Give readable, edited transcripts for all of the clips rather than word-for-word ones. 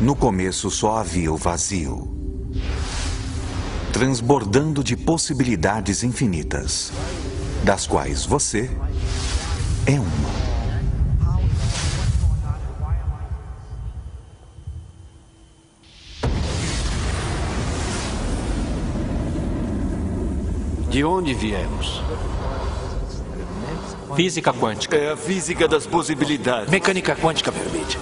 No começo só havia o vazio, transbordando de possibilidades infinitas, das quais você é uma. De onde viemos? Física quântica. É a física das possibilidades. Mecânica quântica permite.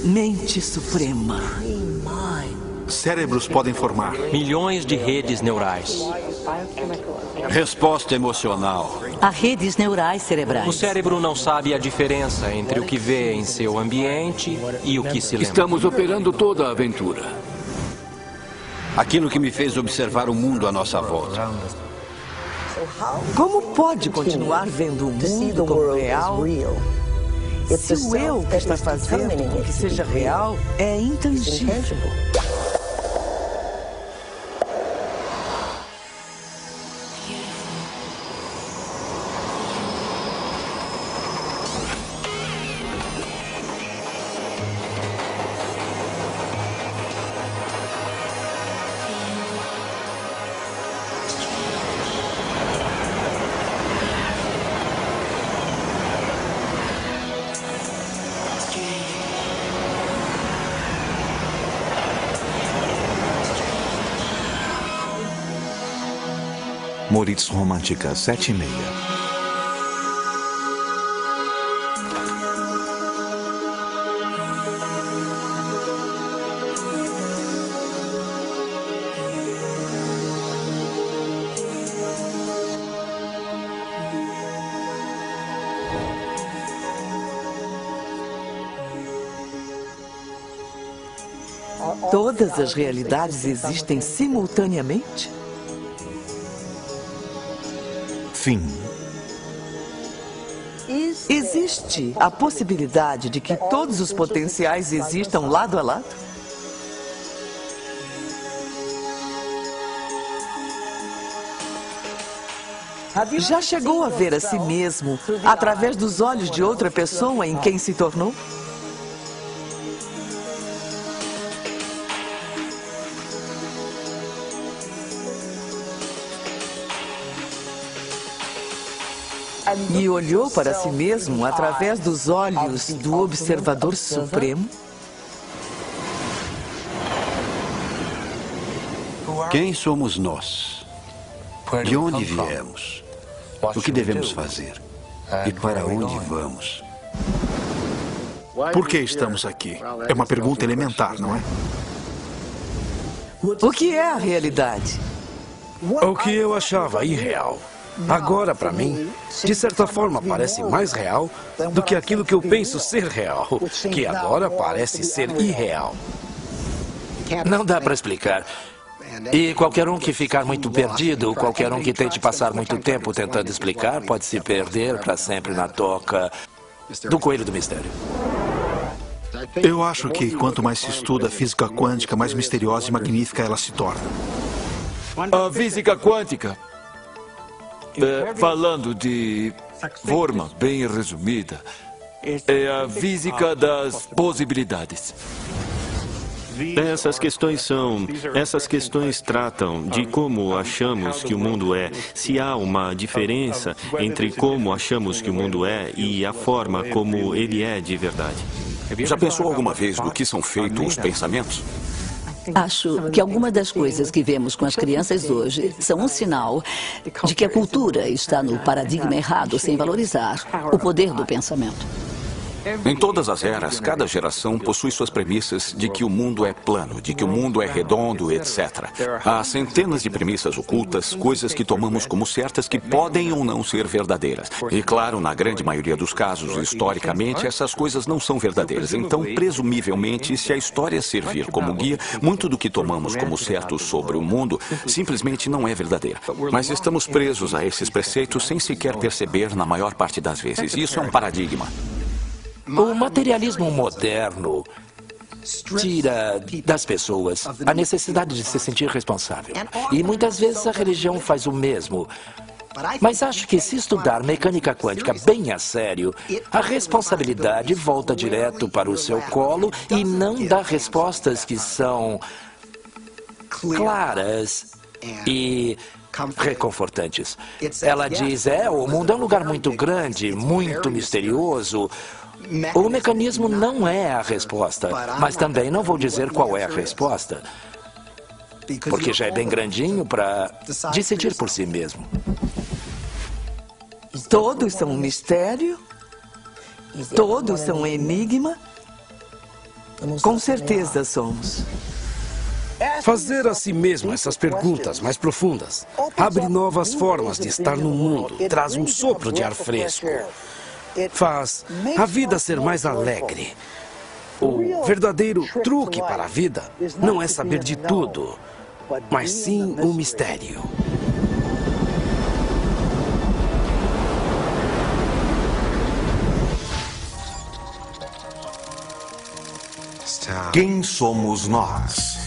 Mente suprema. Cérebros podem formar. Milhões de redes neurais. Resposta emocional. Há redes neurais cerebrais. O cérebro não sabe a diferença entre o que vê em seu ambiente e o que se lembra. Estamos operando toda a aventura. Aquilo que me fez observar o mundo à nossa volta. Como pode continuar vendo o mundo como real se o eu que está fazendo com que seja real é intangível? Moritz Romântica 7:30. Todas as realidades existem simultaneamente? Fim. Existe a possibilidade de que todos os potenciais existam lado a lado? Já chegou a ver a si mesmo através dos olhos de outra pessoa em quem se tornou? E olhou para si mesmo através dos olhos do Observador Supremo? Quem somos nós? De onde viemos? O que devemos fazer? E para onde vamos? Por que estamos aqui? É uma pergunta elementar, não é? O que é a realidade? O que eu achava irreal. Agora, para mim, de certa forma, parece mais real do que aquilo que eu penso ser real, que agora parece ser irreal. Não dá para explicar. E qualquer um que ficar muito perdido, qualquer um que tente passar muito tempo tentando explicar, pode se perder para sempre na toca do coelho do mistério. Eu acho que quanto mais se estuda a física quântica, mais misteriosa e magnífica ela se torna. A física quântica, falando de forma bem resumida, é a física das possibilidades. Essas questões tratam de como achamos que o mundo é, se há uma diferença entre como achamos que o mundo é e a forma como ele é de verdade. Já pensou alguma vez do que são feitos os pensamentos? Acho que algumas das coisas que vemos com as crianças hoje são um sinal de que a cultura está no paradigma errado, sem valorizar o poder do pensamento. Em todas as eras, cada geração possui suas premissas de que o mundo é plano, de que o mundo é redondo, etc. Há centenas de premissas ocultas, coisas que tomamos como certas que podem ou não ser verdadeiras. E claro, na grande maioria dos casos, historicamente, essas coisas não são verdadeiras. Então, presumivelmente, se a história servir como guia, muito do que tomamos como certo sobre o mundo simplesmente não é verdadeiro. Mas estamos presos a esses preceitos sem sequer perceber na maior parte das vezes. Isso é um paradigma. O materialismo moderno tira das pessoas a necessidade de se sentir responsável. E muitas vezes a religião faz o mesmo. Mas acho que se estudar mecânica quântica bem a sério, a responsabilidade volta direto para o seu colo e não dá respostas que são claras e reconfortantes. Ela diz, o mundo é um lugar muito grande, muito misterioso. O mecanismo não é a resposta, mas também não vou dizer qual é a resposta, porque já é bem grandinho para decidir por si mesmo. Todos são um mistério? Todos são um enigma? Com certeza somos. Fazer a si mesmo essas perguntas mais profundas abre novas formas de estar no mundo, traz um sopro de ar fresco, faz a vida ser mais alegre. O verdadeiro truque para a vida não é saber de tudo, mas sim um mistério. Quem somos nós?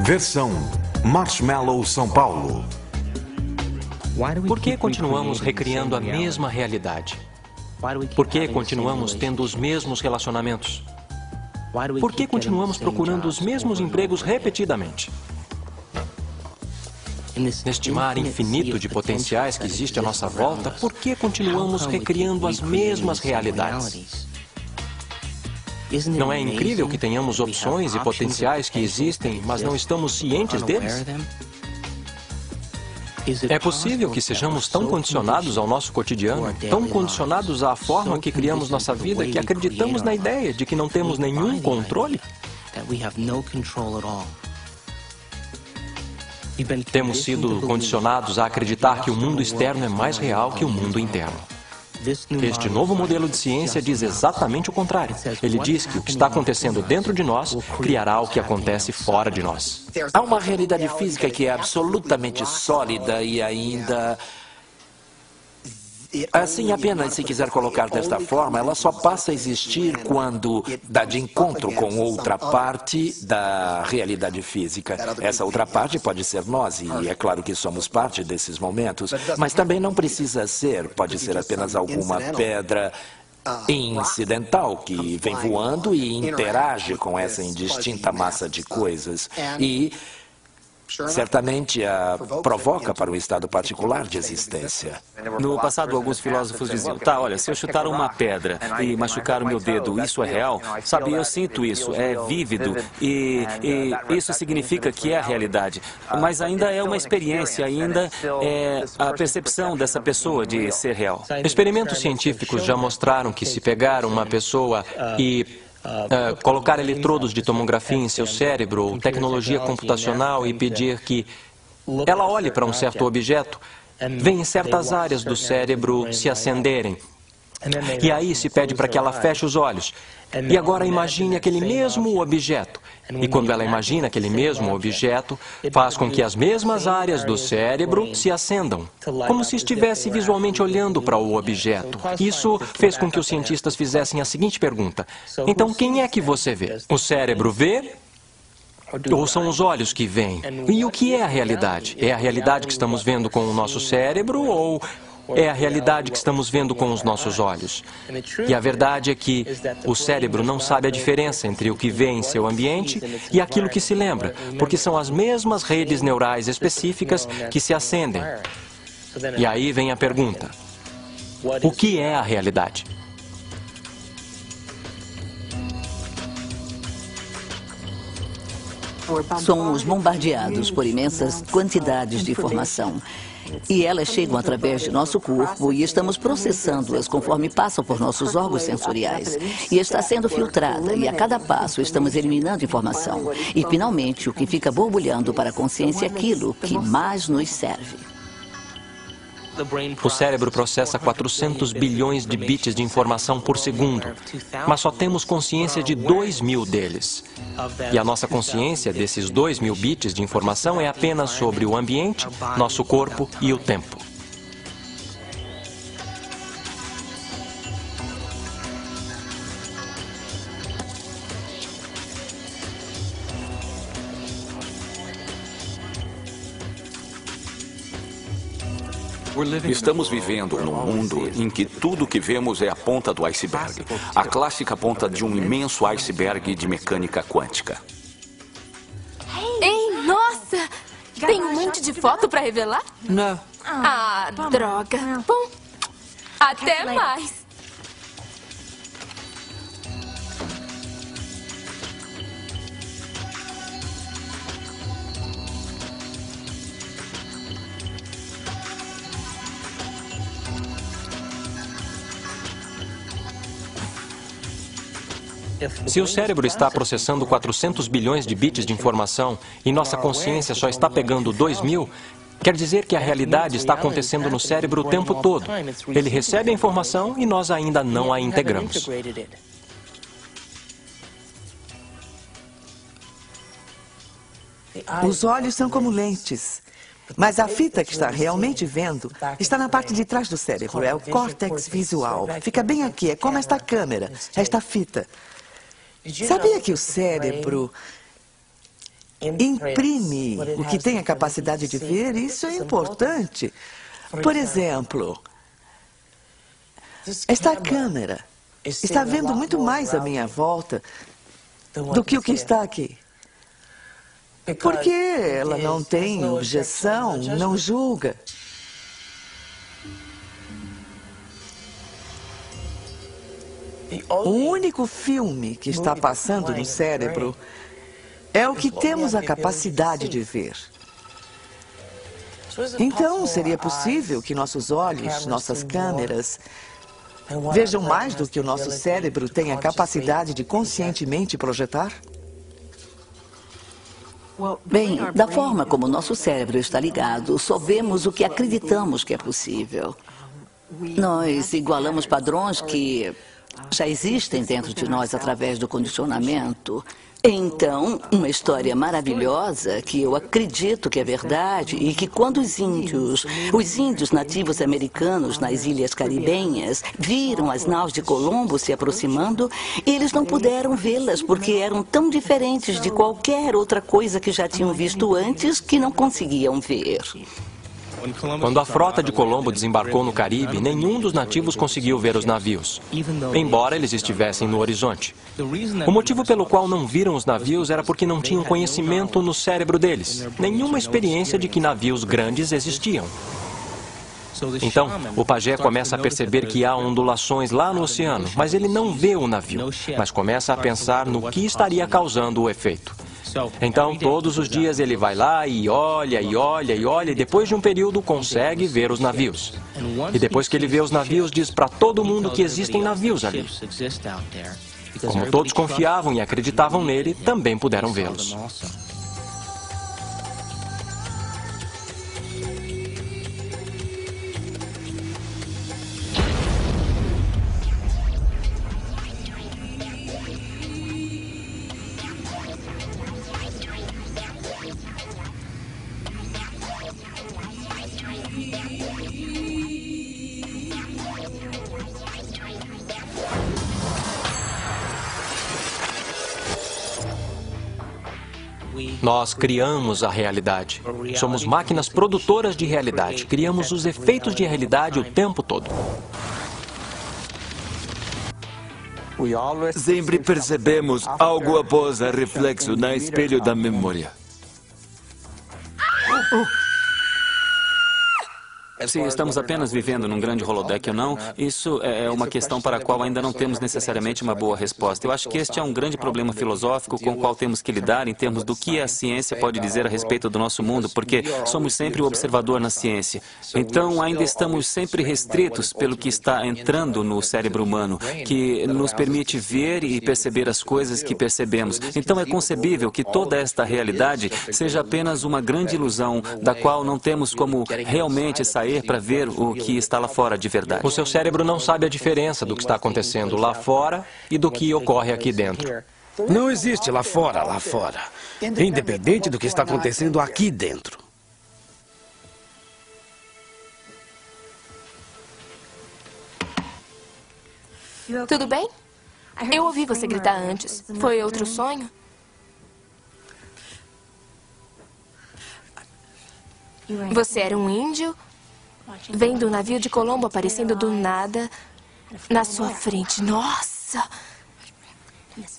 Versão Marshmallow São Paulo. Por que continuamos recriando a mesma realidade? Por que continuamos tendo os mesmos relacionamentos? Por que continuamos procurando os mesmos empregos repetidamente? Neste mar infinito de potenciais que existe à nossa volta, por que continuamos recriando as mesmas realidades? Não é incrível que tenhamos opções e potenciais que existem, mas não estamos cientes deles? É possível que sejamos tão condicionados ao nosso cotidiano, tão condicionados à forma que criamos nossa vida, que acreditamos na ideia de que não temos nenhum controle? Temos sido condicionados a acreditar que o mundo externo é mais real que o mundo interno. Este novo modelo de ciência diz exatamente o contrário. Ele diz que o que está acontecendo dentro de nós criará o que acontece fora de nós. Há uma realidade física que é absolutamente sólida e ainda... Assim, apenas se quiser colocar desta forma, ela só passa a existir quando dá de encontro com outra parte da realidade física. Essa outra parte pode ser nós, e é claro que somos parte desses momentos, mas também não precisa ser, pode ser apenas alguma pedra incidental que vem voando e interage com essa indistinta massa de coisas. E certamente a provoca para um estado particular de existência. No passado, alguns filósofos diziam, olha, se eu chutar uma pedra e machucar o meu dedo, isso é real? Sabe, eu sinto isso, é vívido e isso significa que é a realidade. Mas ainda é uma experiência, ainda é a percepção dessa pessoa de ser real. Experimentos científicos já mostraram que se pegar uma pessoa e colocar eletrodos de tomografia em seu cérebro ou tecnologia computacional e pedir que ela olhe para um certo objeto, vem certas áreas do cérebro se acenderem. E aí se pede para que ela feche os olhos. E agora imagine aquele mesmo objeto. E quando ela imagina aquele mesmo objeto, faz com que as mesmas áreas do cérebro se acendam, como se estivesse visualmente olhando para o objeto. Isso fez com que os cientistas fizessem a seguinte pergunta: então quem é que você vê? O cérebro vê? Ou são os olhos que veem? E o que é a realidade? É a realidade que estamos vendo com o nosso cérebro ou é a realidade que estamos vendo com os nossos olhos? E a verdade é que o cérebro não sabe a diferença entre o que vê em seu ambiente e aquilo que se lembra, porque são as mesmas redes neurais específicas que se acendem. E aí vem a pergunta: o que é a realidade? Somos bombardeados por imensas quantidades de informação. E elas chegam através de nosso corpo e estamos processando-as conforme passam por nossos órgãos sensoriais. E está sendo filtrada e a cada passo estamos eliminando informação. E finalmente o que fica borbulhando para a consciência é aquilo que mais nos serve. O cérebro processa 400 bilhões de bits de informação por segundo, mas só temos consciência de 2.000 deles. E a nossa consciência desses 2.000 bits de informação é apenas sobre o ambiente, nosso corpo e o tempo. Estamos vivendo num mundo em que tudo que vemos é a ponta do iceberg. A clássica ponta de um imenso iceberg de mecânica quântica. Ei, nossa! Tem um monte de foto para revelar? Não. Ah, droga. Bom, até mais. Se o cérebro está processando 400 bilhões de bits de informação e nossa consciência só está pegando 2.000, quer dizer que a realidade está acontecendo no cérebro o tempo todo. Ele recebe a informação e nós ainda não a integramos. Os olhos são como lentes. Mas a fita que está realmente vendo está na parte de trás do cérebro. É o córtex visual. Fica bem aqui. É como esta câmera, esta fita. Sabia que o cérebro imprime o que tem a capacidade de ver? Isso é importante. Por exemplo, esta câmera está vendo muito mais à minha volta do que o que está aqui. Porque ela não tem objeção, não julga. O único filme que está passando no cérebro é o que temos a capacidade de ver. Então, seria possível que nossos olhos, nossas câmeras, vejam mais do que o nosso cérebro tem a capacidade de conscientemente projetar? Bem, da forma como o nosso cérebro está ligado, só vemos o que acreditamos que é possível. Nós igualamos padrões que já existem dentro de nós através do condicionamento. Então, uma história maravilhosa que eu acredito que é verdade e que quando os índios nativos americanos nas ilhas caribenhas viram as naus de Colombo se aproximando, eles não puderam vê-las porque eram tão diferentes de qualquer outra coisa que já tinham visto antes que não conseguiam ver. Quando a frota de Colombo desembarcou no Caribe, nenhum dos nativos conseguiu ver os navios, embora eles estivessem no horizonte. O motivo pelo qual não viram os navios era porque não tinham conhecimento no cérebro deles, nenhuma experiência de que navios grandes existiam. Então, o pajé começa a perceber que há ondulações lá no oceano, mas ele não vê o navio, mas começa a pensar no que estaria causando o efeito. Então, todos os dias ele vai lá e olha, e olha, e olha, e depois de um período consegue ver os navios. E depois que ele vê os navios, diz para todo mundo que existem navios ali. Como todos confiavam e acreditavam nele, também puderam vê-los. Nós criamos a realidade. Somos máquinas produtoras de realidade. Criamos os efeitos de realidade o tempo todo. Sempre percebemos algo após a reflexo no espelho da memória. Se estamos apenas vivendo num grande holodeck ou não, isso é uma questão para a qual ainda não temos necessariamente uma boa resposta. Eu acho que este é um grande problema filosófico com o qual temos que lidar em termos do que a ciência pode dizer a respeito do nosso mundo, porque somos sempre o observador na ciência. Então, ainda estamos sempre restritos pelo que está entrando no cérebro humano, que nos permite ver e perceber as coisas que percebemos. Então, é concebível que toda esta realidade seja apenas uma grande ilusão, da qual não temos como realmente sair para ver o que está lá fora de verdade. O seu cérebro não sabe a diferença do que está acontecendo lá fora e do que ocorre aqui dentro. Não existe lá fora, independente do que está acontecendo aqui dentro. Tudo bem? Eu ouvi você gritar antes. Foi outro sonho? Você era um índio vendo um navio de Colombo aparecendo do nada na sua frente. Nossa!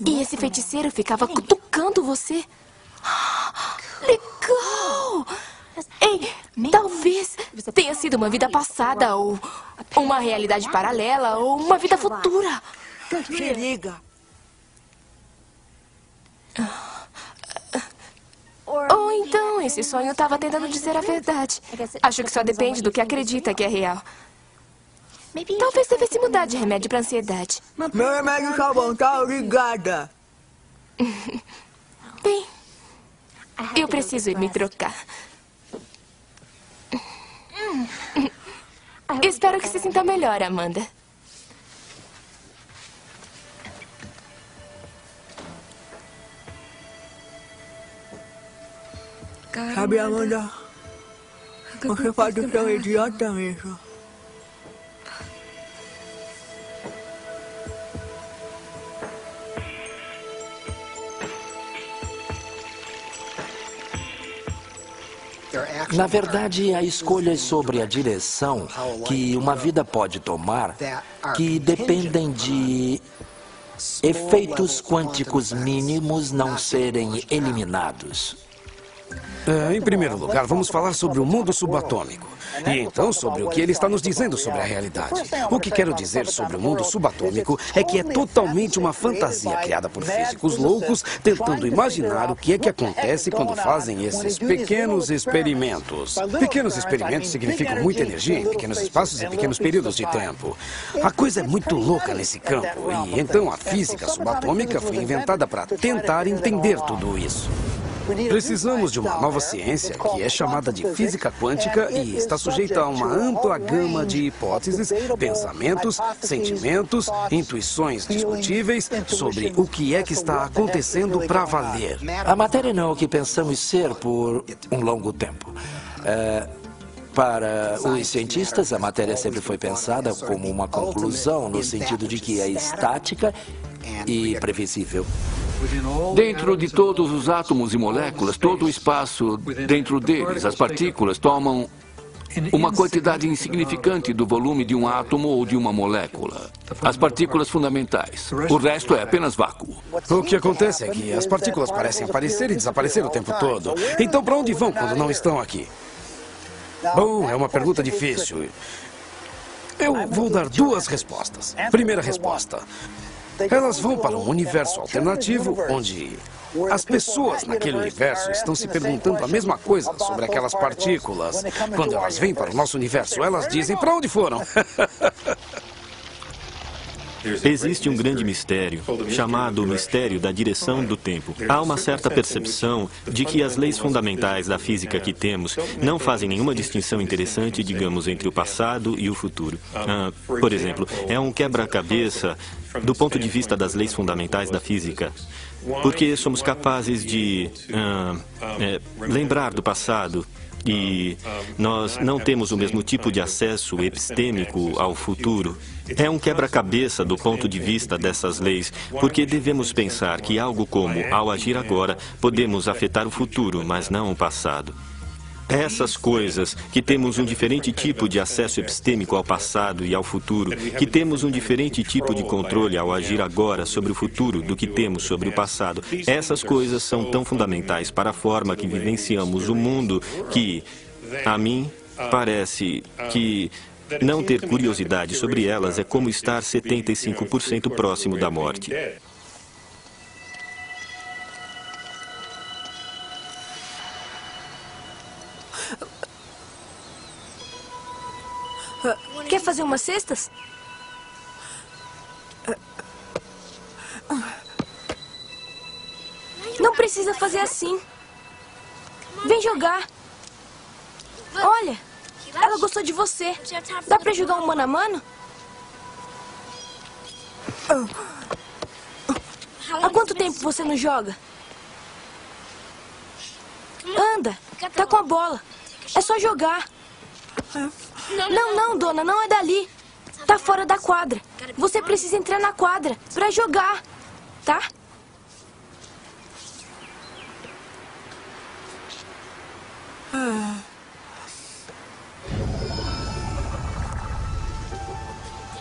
E esse feiticeiro ficava cutucando você. Legal! Ei, talvez tenha sido uma vida passada, ou uma realidade paralela, ou uma vida futura. Se liga. Ou então esse sonho estava tentando dizer a verdade. Acho que só depende do que acredita que é real. Talvez devesse mudar de remédio para ansiedade. Meu remédio tá bom, tá? Obrigada. Bem, eu preciso ir me trocar. Espero que se sinta melhor, Amanda. Sabe, Amanda, você pode ser um idiota mesmo. Na verdade, há escolhas sobre a direção que uma vida pode tomar que dependem de efeitos quânticos mínimos não serem eliminados. Em primeiro lugar, vamos falar sobre o mundo subatômico. E então sobre o que ele está nos dizendo sobre a realidade. O que quero dizer sobre o mundo subatômico é que é totalmente uma fantasia criada por físicos loucos tentando imaginar o que é que acontece quando fazem esses pequenos experimentos. Pequenos experimentos significam muita energia em pequenos espaços e pequenos períodos de tempo. A coisa é muito louca nesse campo e então a física subatômica foi inventada para tentar entender tudo isso. Precisamos de uma nova ciência que é chamada de física quântica e está sujeita a uma ampla gama de hipóteses, pensamentos, sentimentos, intuições discutíveis sobre o que é que está acontecendo para valer. A matéria não é o que pensamos ser por um longo tempo. Para os cientistas, a matéria sempre foi pensada como uma conclusão, no sentido de que é estática e previsível. Dentro de todos os átomos e moléculas, todo o espaço dentro deles, as partículas tomam uma quantidade insignificante do volume de um átomo ou de uma molécula. As partículas fundamentais. O resto é apenas vácuo. O que acontece é que as partículas parecem aparecer e desaparecer o tempo todo. Então, para onde vão quando não estão aqui? Bom, é uma pergunta difícil. Eu vou dar duas respostas. Primeira resposta. Elas vão para um universo alternativo onde as pessoas naquele universo estão se perguntando a mesma coisa sobre aquelas partículas. Quando elas vêm para o nosso universo, elas dizem para onde foram. Existe um grande mistério, chamado mistério da direção do tempo. Há uma certa percepção de que as leis fundamentais da física que temos não fazem nenhuma distinção interessante, digamos, entre o passado e o futuro. Por exemplo, é um quebra-cabeça do ponto de vista das leis fundamentais da física, porque somos capazes de lembrar do passado. E nós não temos o mesmo tipo de acesso epistêmico ao futuro. É um quebra-cabeça do ponto de vista dessas leis, porque devemos pensar que algo como, ao agir agora, podemos afetar o futuro, mas não o passado. Essas coisas, que temos um diferente tipo de acesso epistêmico ao passado e ao futuro, que temos um diferente tipo de controle ao agir agora sobre o futuro do que temos sobre o passado, essas coisas são tão fundamentais para a forma que vivenciamos o mundo que, a mim, parece que não ter curiosidade sobre elas é como estar 75% próximo da morte. Quer fazer umas cestas? Não precisa fazer assim. Vem jogar. Olha, ela gostou de você. Dá pra jogar um mano a mano? Há quanto tempo você não joga? Anda, tá com a bola. É só jogar. Não, dona, não é dali. Tá fora da quadra. Você precisa entrar na quadra pra jogar, tá?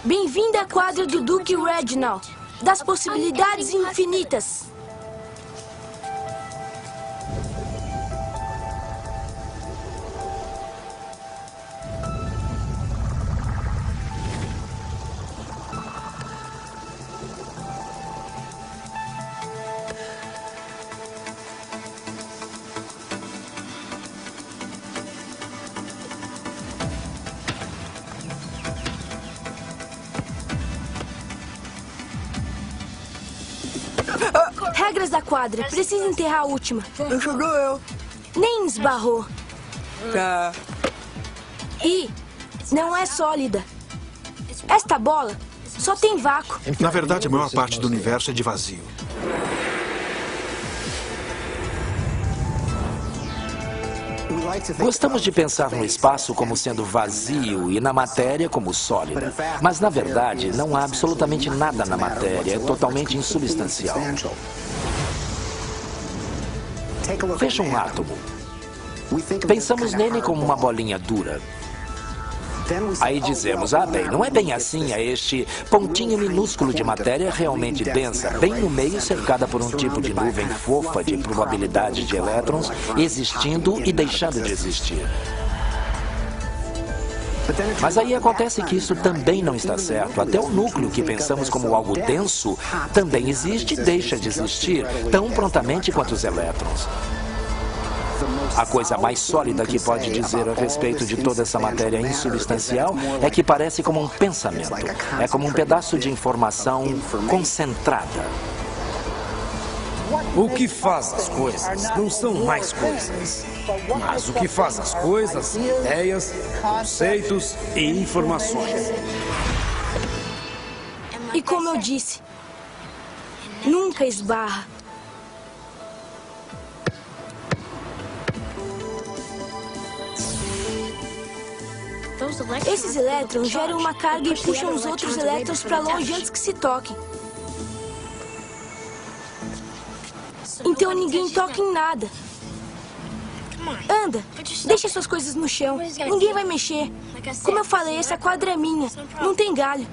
Bem-vindo à quadra do Duque Reginald, das possibilidades infinitas. Regras da quadra. Precisa enterrar a última. Deixa eu. Nem esbarrou. Tá. E não é sólida. Esta bola só tem vácuo. Na verdade, a maior parte do universo é de vazio. Gostamos de pensar no espaço como sendo vazio e na matéria como sólida. Mas, na verdade, não há absolutamente nada na matéria. É totalmente insubstancial. Veja um átomo. Pensamos nele como uma bolinha dura. Aí dizemos, bem, não é bem assim, é este pontinho minúsculo de matéria realmente densa, bem no meio, cercada por um tipo de nuvem fofa de probabilidade de elétrons existindo e deixando de existir. Mas aí acontece que isso também não está certo. Até o núcleo, que pensamos como algo denso, também existe e deixa de existir, tão prontamente quanto os elétrons. A coisa mais sólida que pode dizer a respeito de toda essa matéria insubstancial é que parece como um pensamento. É como um pedaço de informação concentrada. O que faz as coisas não são mais coisas. Mas o que faz as coisas são ideias, conceitos e informações. E como eu disse, nunca esbarra. Esses elétrons geram uma carga e puxam os outros elétrons para longe antes que se toquem. Então ninguém toca em nada. Anda, deixa suas coisas no chão. Ninguém vai mexer. Como eu falei, essa quadra é minha. Não tem galho.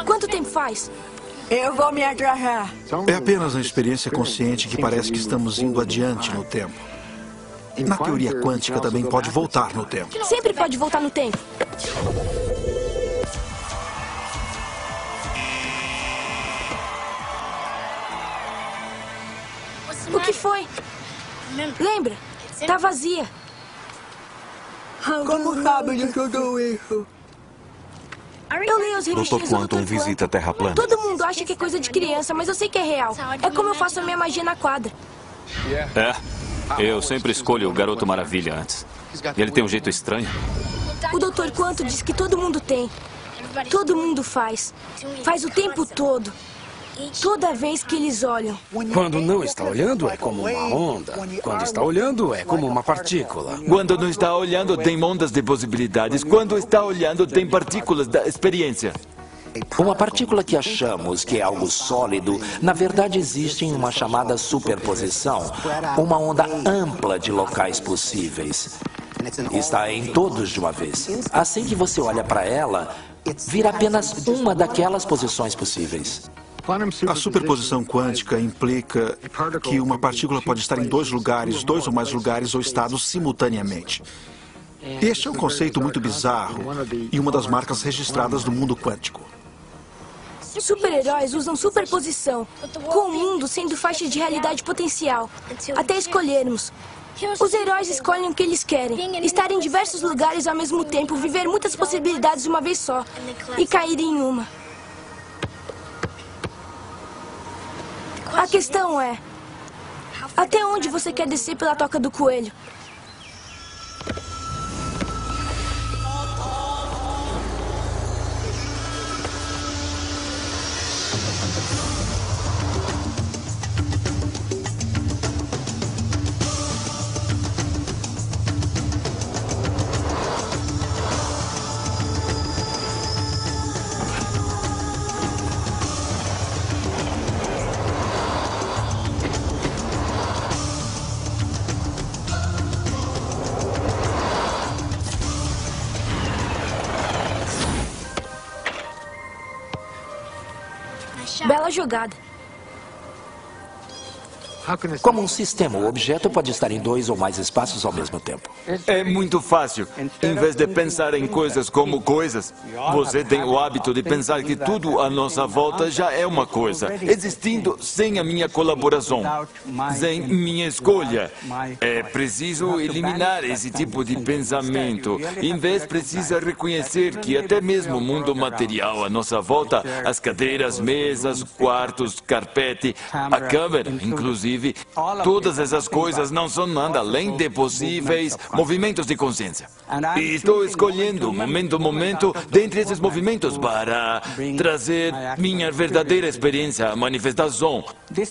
Quanto tempo faz? Eu vou me agarrar. É apenas uma experiência consciente que parece que estamos indo adiante no tempo. Na teoria quântica também pode voltar no tempo. Sempre pode voltar no tempo. O que foi? Lembra? Tá vazia. Como sabe de tudo isso? Eu leio as revistinhas Dr. Quantum visita a Terra plana. Todo mundo acha que é coisa de criança, mas eu sei que é real. É como eu faço a minha magia na quadra. Eu sempre escolho o Garoto Maravilha antes. Ele tem um jeito estranho. O Dr. Quantum diz que todo mundo tem. Todo mundo faz. Faz o tempo todo. Toda vez que eles olham. Quando não está olhando, é como uma onda. Quando está olhando, é como uma partícula. Quando não está olhando, tem ondas de possibilidades. Quando está olhando, tem partículas da experiência. Uma partícula que achamos que é algo sólido, na verdade existe em uma chamada superposição, uma onda ampla de locais possíveis. Está em todos de uma vez. Assim que você olha para ela, vira apenas uma daquelas posições possíveis. A superposição quântica implica que uma partícula pode estar em dois lugares, dois ou mais lugares ou estados simultaneamente. Este é um conceito muito bizarro e uma das marcas registradas do mundo quântico. Super-heróis usam superposição, com o mundo sendo faixa de realidade potencial, até escolhermos. Os heróis escolhem o que eles querem, estar em diversos lugares ao mesmo tempo, viver muitas possibilidades de uma vez só e cair em uma. A questão é, até onde você quer descer pela toca do coelho? Bela jogada. Como um sistema, o objeto pode estar em dois ou mais espaços ao mesmo tempo. É muito fácil. Em vez de pensar em coisas como coisas, você tem o hábito de pensar que tudo à nossa volta já é uma coisa, existindo sem a minha colaboração, sem minha escolha. É preciso eliminar esse tipo de pensamento. Em vez, precisa reconhecer que até mesmo o mundo material à nossa volta, as cadeiras, mesas, quartos, carpete, a câmera, inclusive, todas essas coisas não são nada além de possíveis movimentos de consciência. E estou escolhendo, momento a momento, dentre esses movimentos para trazer minha verdadeira experiência à manifestação.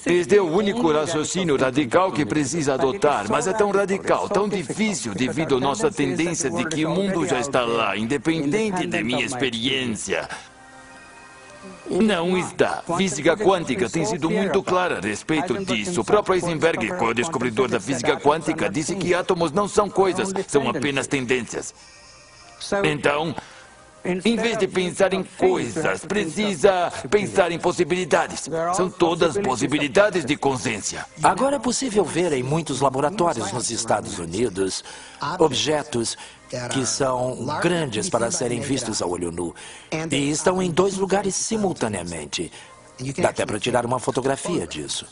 Este é o único raciocínio radical que precisa adotar, mas é tão radical, tão difícil devido à nossa tendência de que o mundo já está lá, independente de minha experiência. Não está. Física quântica tem sido muito clara a respeito disso. O próprio Heisenberg, o descobridor da física quântica, disse que átomos não são coisas, são apenas tendências. Então, em vez de pensar em coisas, precisa pensar em possibilidades. São todas possibilidades de consciência. Agora é possível ver em muitos laboratórios nos Estados Unidos objetos que são grandes para serem vistos a olho nu e estão em dois lugares simultaneamente. Dá até para tirar uma fotografia disso.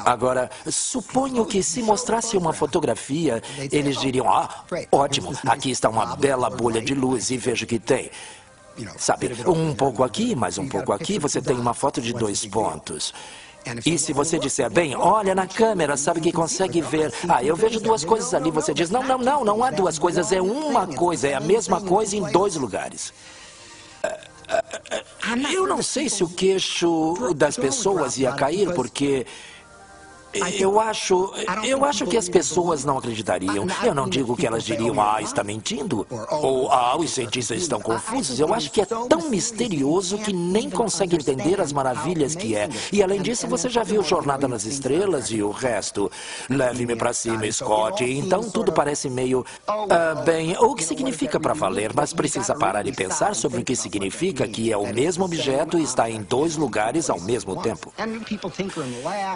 Agora, suponho que se mostrasse uma fotografia, eles diriam, ótimo, aqui está uma bela bolha de luz e veja o que tem. Sabe, um pouco aqui, mais um pouco aqui, você tem uma foto de 2 pontos. E se você disser, bem, olha na câmera, sabe que consegue ver. Eu vejo 2 coisas ali. Você diz, não há 2 coisas, é uma coisa, é a mesma coisa em 2 lugares. Eu não sei se o queixo das pessoas ia cair, porque eu acho que as pessoas não acreditariam. Eu não digo que elas diriam, está mentindo, ou os cientistas estão confusos. Eu acho que é tão misterioso que nem consegue entender as maravilhas que é. E além disso, você já viu Jornada nas Estrelas e o resto. Leve-me para cima, Scott. Então tudo parece meio... bem, o que significa para valer, mas precisa parar e pensar sobre o que significa que é o mesmo objeto e está em 2 lugares ao mesmo tempo.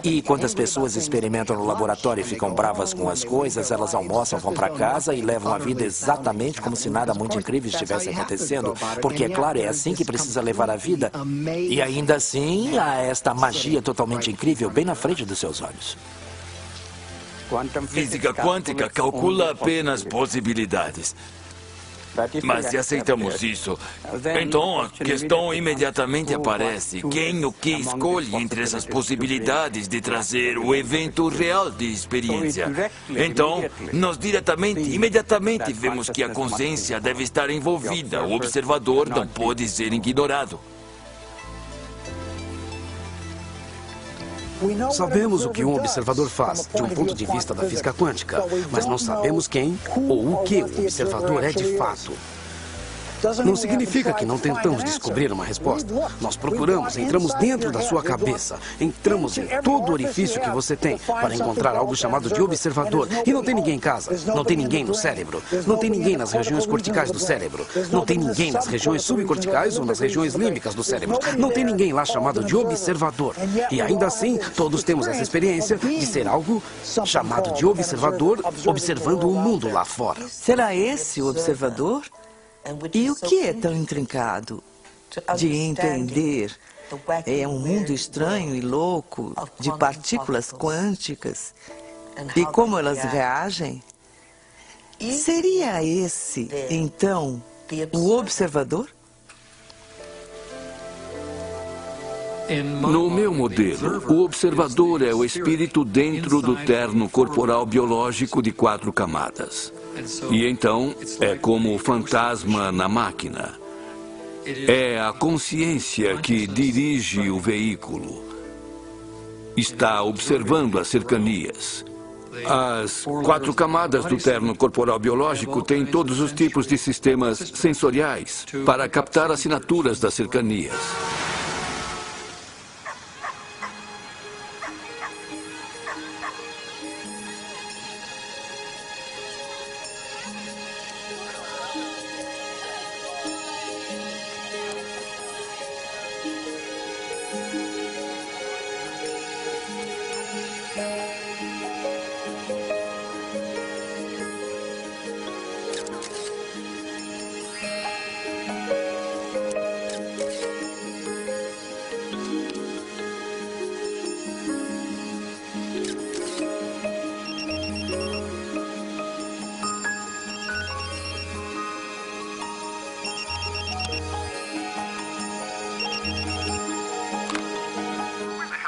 E quantas pessoas experimentam no laboratório e ficam bravas com as coisas, elas almoçam, vão para casa e levam a vida exatamente como se nada muito incrível estivesse acontecendo, porque, é claro, é assim que precisa levar a vida. E ainda assim, há esta magia totalmente incrível bem na frente dos seus olhos. Física quântica calcula apenas possibilidades. Mas se aceitamos isso, então a questão imediatamente aparece. Quem ou que escolhe entre essas possibilidades de trazer o evento real de experiência? Então, nós imediatamente vemos que a consciência deve estar envolvida. O observador não pode ser ignorado. Sabemos o que um observador faz, de um ponto de vista da física quântica, mas não sabemos quem ou o que o observador é de fato. Não significa que não tentamos descobrir uma resposta. Nós procuramos, entramos dentro da sua cabeça, entramos em todo o orifício que você tem para encontrar algo chamado de observador. E não tem ninguém em casa, não tem ninguém no cérebro, não tem ninguém nas regiões corticais do cérebro, não tem ninguém nas regiões subcorticais ou nas regiões límbicas do cérebro. Não tem ninguém lá chamado de observador. E ainda assim, todos temos essa experiência de ser algo chamado de observador, observando o mundo lá fora. Será esse o observador? E o que é tão intrincado de entender? É um mundo estranho e louco de partículas quânticas e como elas reagem? Seria esse, então, o observador? No meu modelo, o observador é o espírito dentro do terno corporal biológico de 4 camadas. E então, é como o fantasma na máquina. É a consciência que dirige o veículo. Está observando as cercanias. As 4 camadas do terno corporal biológico têm todos os tipos de sistemas sensoriais para captar assinaturas das cercanias.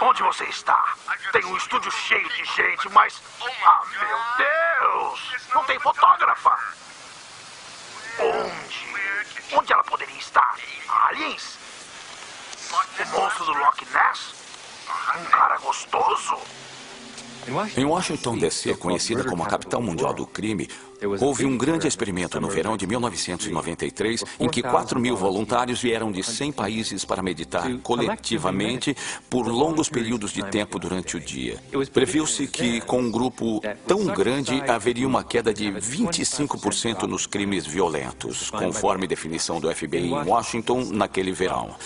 Onde você está? Tem um estúdio cheio de gente, mas... Ah, meu Deus! Não tem fotógrafa! Onde? Onde ela poderia estar? Aliens? O monstro do Loch Ness? Um cara gostoso? Em Washington, D.C., conhecida como a capital mundial do crime, houve um grande experimento no verão de 1993, em que 4.000 voluntários vieram de 100 países para meditar coletivamente por longos períodos de tempo durante o dia. Previu-se que, com um grupo tão grande, haveria uma queda de 25% nos crimes violentos, conforme definição do FBI em Washington naquele verão.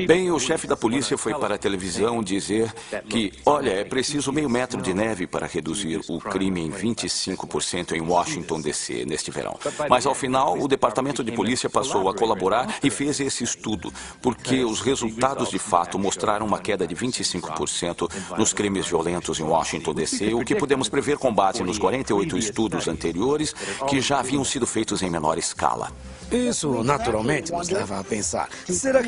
Bem, o chefe da polícia foi para a televisão dizer que, olha, é preciso meio metro de neve para reduzir o crime em 25% em Washington, D.C., neste verão. Mas, ao final, o departamento de polícia passou a colaborar e fez esse estudo, porque os resultados, de fato, mostraram uma queda de 25% nos crimes violentos em Washington, D.C., o que podemos prever com base nos 48 estudos anteriores que já haviam sido feitos em menor escala. Isso, naturalmente, nos leva a pensar, será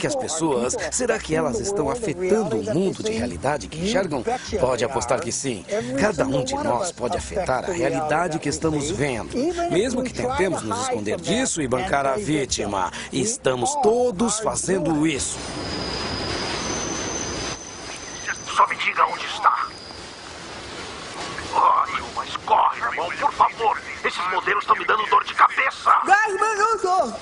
que elas estão afetando o mundo de realidade que enxergam? Pode apostar que sim. Cada um de nós pode afetar a realidade que estamos vendo. Mesmo que tentemos nos esconder disso e bancar a vítima. Estamos todos fazendo isso. Só me diga onde está. Ótimo, mas corre, irmão, por favor. Esses modelos estão me dando dor de cabeça. 10 minutos!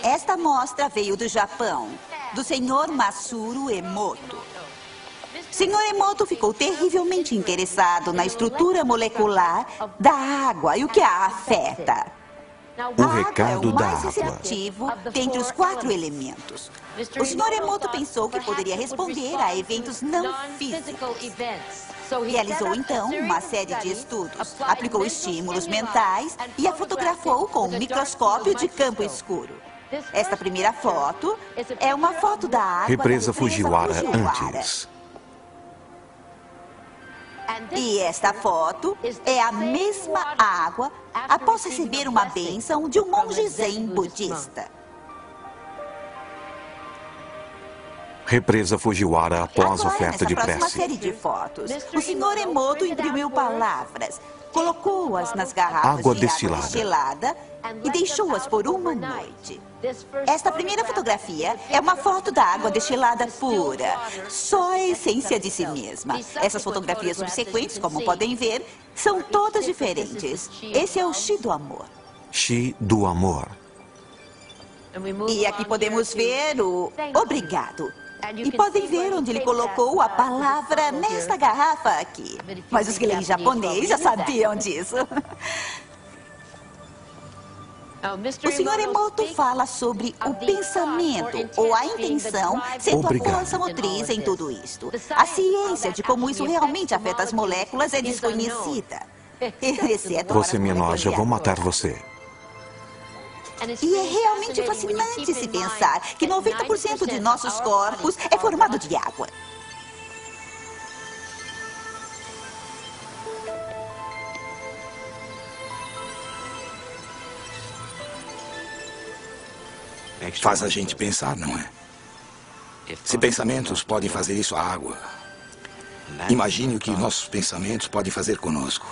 Esta mostra veio do Japão, do Sr. Masaru Emoto. Sr. Emoto ficou terrivelmente interessado na estrutura molecular da água e o que a afeta. O recado da mais água. receptivo dentre os 4 elementos. O Sr. Emoto pensou que poderia responder a eventos não físicos. Realizou, então, uma série de estudos, aplicou estímulos mentais e a fotografou com um microscópio de campo escuro. Esta primeira foto é uma foto da água Represa da Fujiwara antes. E esta foto é a mesma água após receber uma bênção de um monge zen budista. Represa Fujiwara após Agora, oferta de nessa próxima prece. série de fotos, o Sr. Emoto imprimiu palavras, colocou-as nas garrafas Água de destilada. água destilada e deixou-as por uma noite. Esta primeira fotografia é uma foto da água destilada pura, só a essência de si mesma. Essas fotografias subsequentes, como podem ver, são todas diferentes. Esse é o Chi do amor. Chi do amor. E aqui podemos ver o obrigado. E podem ver onde ele colocou a palavra nesta garrafa aqui. Mas os que leem japonês já sabiam disso. O Sr. Emoto fala sobre o pensamento ou a intenção sendo a força motriz em tudo isto. A ciência de como isso realmente afeta as moléculas é desconhecida. Exceto Você para me as enoja, moléculas vou matar você. E é realmente fascinante se pensar que 90% de nossos corpos é formado de água. Faz a gente pensar, não é? Se pensamentos podem fazer isso à água, imagine o que nossos pensamentos podem fazer conosco.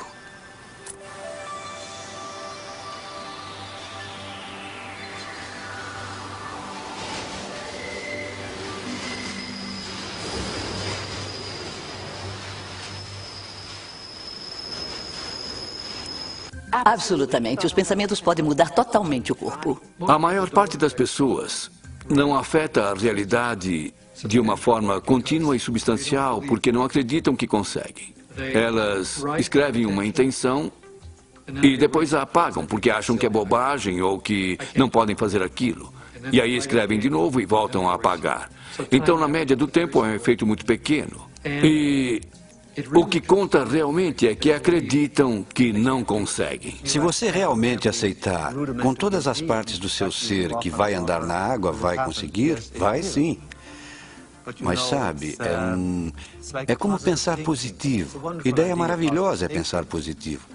Absolutamente. Os pensamentos podem mudar totalmente o corpo. A maior parte das pessoas não afeta a realidade de uma forma contínua e substancial porque não acreditam que conseguem. Elas escrevem uma intenção E depois a apagam porque acham que é bobagem ou que não podem fazer aquilo. E aí escrevem de novo e voltam a apagar. Então, na média do tempo, é um efeito muito pequeno. E o que conta realmente é que acreditam que não conseguem. Se você realmente aceitar, com todas as partes do seu ser, que vai andar na água, vai conseguir, vai sim. Mas sabe, é como pensar positivo. Ideia maravilhosa é pensar positivo.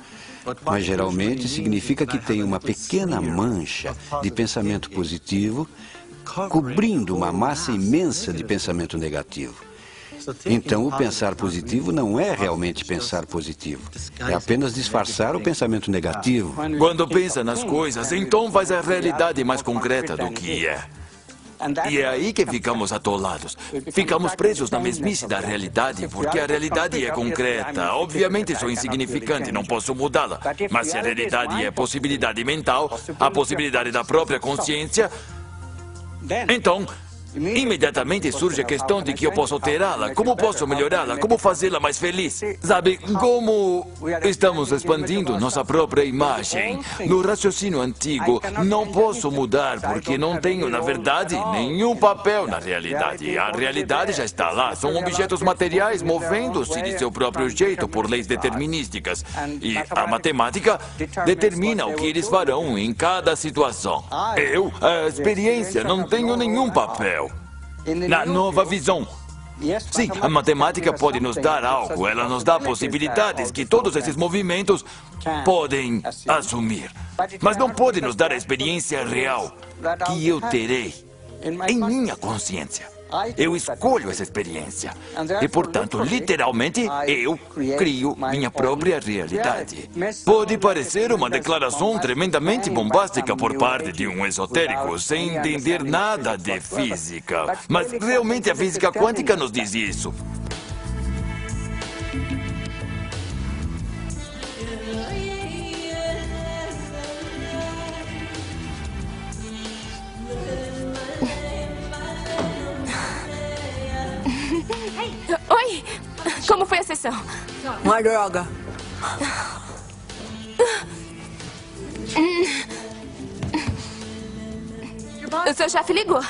Mas geralmente significa que tem uma pequena mancha de pensamento positivo cobrindo uma massa imensa de pensamento negativo. Então, o pensar positivo não é realmente pensar positivo. É apenas disfarçar o pensamento negativo. Quando pensa nas coisas, então faz a realidade mais concreta do que é. E é aí que ficamos atolados. Ficamos presos na mesmice da realidade, porque a realidade é concreta. Obviamente sou insignificante, não posso mudá-la. Mas se a realidade é possibilidade mental, a possibilidade da própria consciência, então imediatamente surge a questão de que eu posso alterá-la, como posso melhorá-la, como fazê-la mais feliz. Sabe, como estamos expandindo nossa própria imagem. No raciocínio antigo, não posso mudar porque não tenho, na verdade, nenhum papel na realidade. A realidade já está lá, são objetos materiais movendo-se de seu próprio jeito por leis determinísticas. E a matemática determina o que eles farão em cada situação. Eu, a experiência, não tenho nenhum papel. Na nova visão. Sim, a matemática pode nos dar algo, ela nos dá possibilidades que todos esses movimentos podem assumir. Mas não pode nos dar a experiência real que eu terei em minha consciência. Eu escolho essa experiência. E, portanto, literalmente, eu crio minha própria realidade. Pode parecer uma declaração tremendamente bombástica por parte de um esotérico, sem entender nada de física. Mas, realmente, a física quântica nos diz isso. Oi, como foi a sessão? Uma droga. O seu chefe ligou.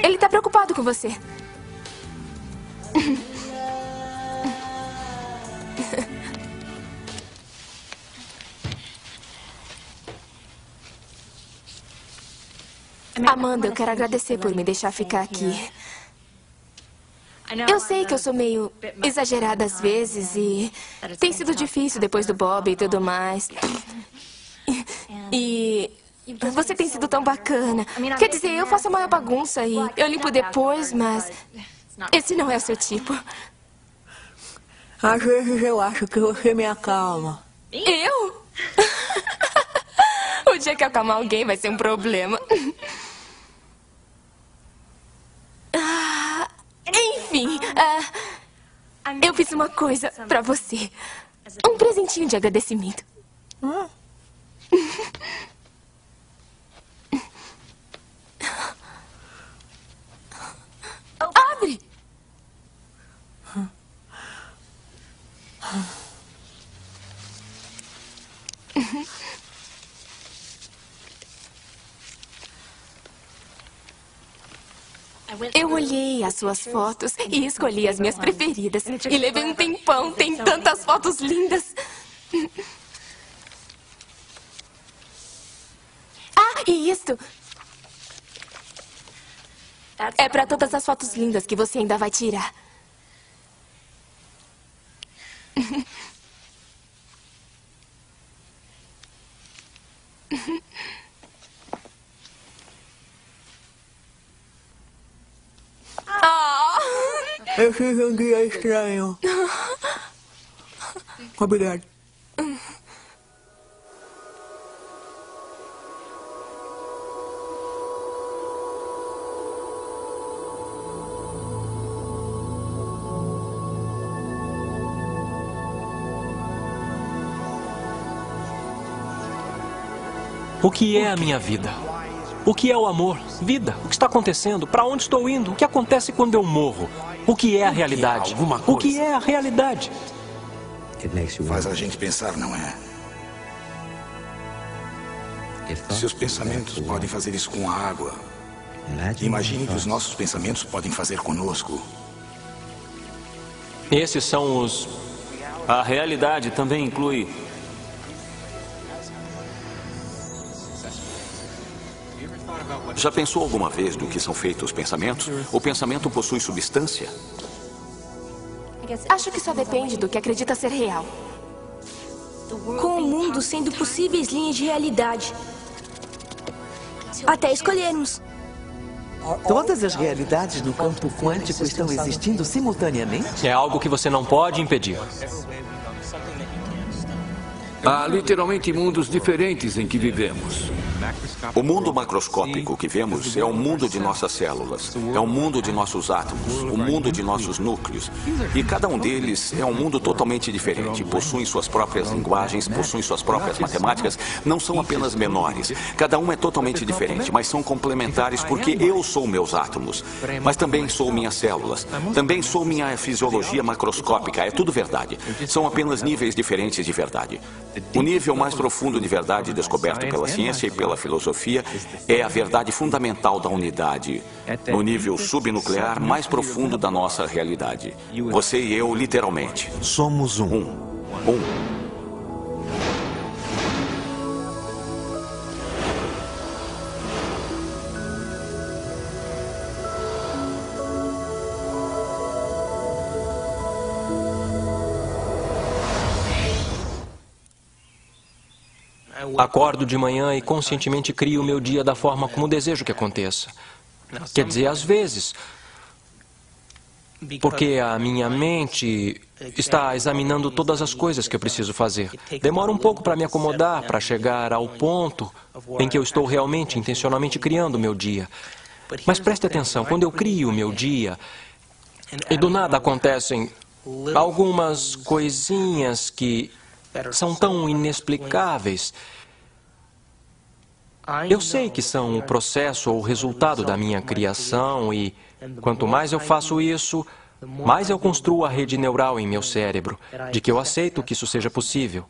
Ele está preocupado com você. Amanda, eu quero agradecer por me deixar ficar aqui. Eu sei que eu sou meio exagerada às vezes e tem sido difícil depois do Bob e tudo mais. E você tem sido tão bacana. Quer dizer, eu faço a maior bagunça e eu limpo depois, mas esse não é o seu tipo. Às vezes eu acho que você me acalma. Eu? O dia que eu acalmar alguém vai ser um problema. Enfim, eu fiz uma coisa pra você. Um presentinho de agradecimento. Abre! Eu olhei as suas fotos e escolhi as minhas preferidas. E levei um tempão, tem tantas fotos lindas. Ah, e isto é para todas as fotos lindas que você ainda vai tirar. Eu tive um dia estranho. Obrigado. O que é a minha vida? O que é o amor? Vida? O que está acontecendo? Para onde estou indo? O que acontece quando eu morro? O que é a realidade? O que é a realidade? Faz a gente pensar, não é? Se os pensamentos podem fazer isso com a água, imagine o que os nossos pensamentos podem fazer conosco. Esses são os... A realidade também inclui... Já pensou alguma vez do que são feitos os pensamentos? O pensamento possui substância? Acho que só depende do que acredita ser real. Com o mundo sendo possíveis linhas de realidade. Até escolhermos. Todas as realidades no campo quântico estão existindo simultaneamente? É algo que você não pode impedir. Há literalmente mundos diferentes em que vivemos. O mundo macroscópico que vemos é o mundo de nossas células, é o mundo de nossos átomos, o mundo de nossos núcleos. E cada um deles é um mundo totalmente diferente. Possuem suas próprias linguagens, possuem suas próprias matemáticas. Não são apenas menores. Cada um é totalmente diferente, mas são complementares porque eu sou meus átomos. Mas também sou minhas células. Também sou minha fisiologia macroscópica. É tudo verdade. São apenas níveis diferentes de verdade. O nível mais profundo de verdade descoberto pela ciência e pela filosofia é a verdade fundamental da unidade, no nível subnuclear mais profundo da nossa realidade. Você e eu, literalmente. Somos um. Acordo de manhã e conscientemente crio o meu dia da forma como desejo que aconteça. Quer dizer, às vezes, porque a minha mente está examinando todas as coisas que eu preciso fazer. Demora um pouco para me acomodar, para chegar ao ponto em que eu estou realmente, intencionalmente criando o meu dia. Mas preste atenção, quando eu crio o meu dia, e do nada acontecem algumas coisinhas que são tão inexplicáveis. Eu sei que são o processo ou o resultado da minha criação e, quanto mais eu faço isso, mais eu construo a rede neural em meu cérebro, de que eu aceito que isso seja possível.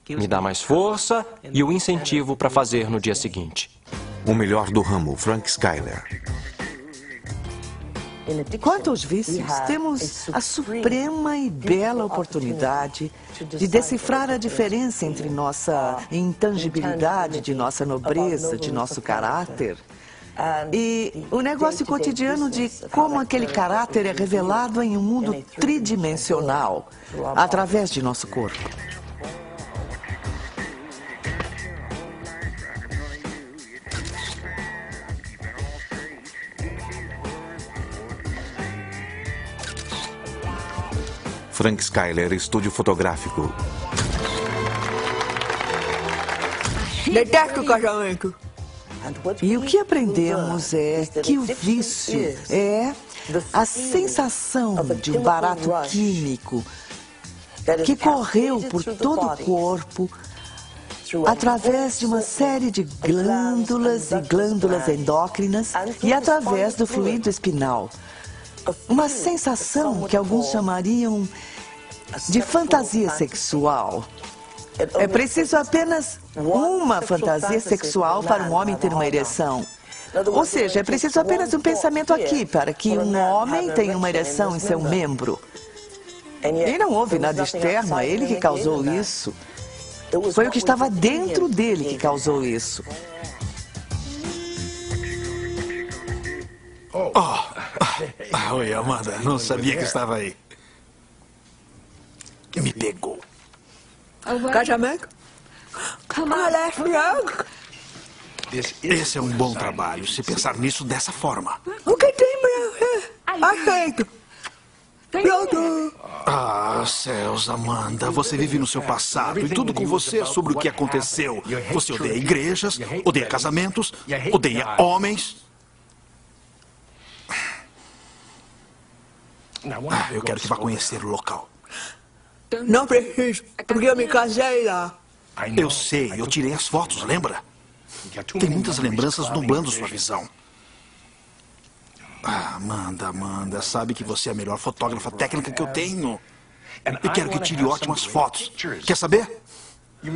Me dá mais força e o incentivo para fazer no dia seguinte. O melhor do ramo, Frank Skyler. Quanto aos vícios, temos a suprema e bela oportunidade de decifrar a diferença entre nossa intangibilidade, de nossa nobreza, de nosso caráter, e o negócio cotidiano de como aquele caráter é revelado em um mundo tridimensional, através de nosso corpo. Frank Skyler, estúdio fotográfico. Detesto o casamento. E o que aprendemos é que o vício é a sensação de um barato químico que correu por todo o corpo através de uma série de glândulas e glândulas endócrinas e através do fluido espinal. Uma sensação que alguns chamariam de fantasia sexual. É preciso apenas uma fantasia sexual para um homem ter uma ereção. Ou seja, é preciso apenas um pensamento aqui para que um homem tenha uma ereção em seu membro. E não houve nada externo a ele que causou isso. Foi o que estava dentro dele que causou isso. Oi, Amanda. Não sabia que estava aí. Me pegou. Casamento? Esse é um bom trabalho, se pensar nisso dessa forma. O que tem para aceito? Pronto. Céus, Amanda, você vive no seu passado e tudo com você é sobre o que aconteceu. Você odeia igrejas, odeia casamentos, odeia homens. Eu quero que vá conhecer o local. Não preciso, porque eu me casei lá. Eu sei, eu tirei as fotos, lembra? Tem muitas lembranças nublando sua visão. Amanda, sabe que você é a melhor fotógrafa técnica que eu tenho. E quero que tire ótimas fotos. Quer saber?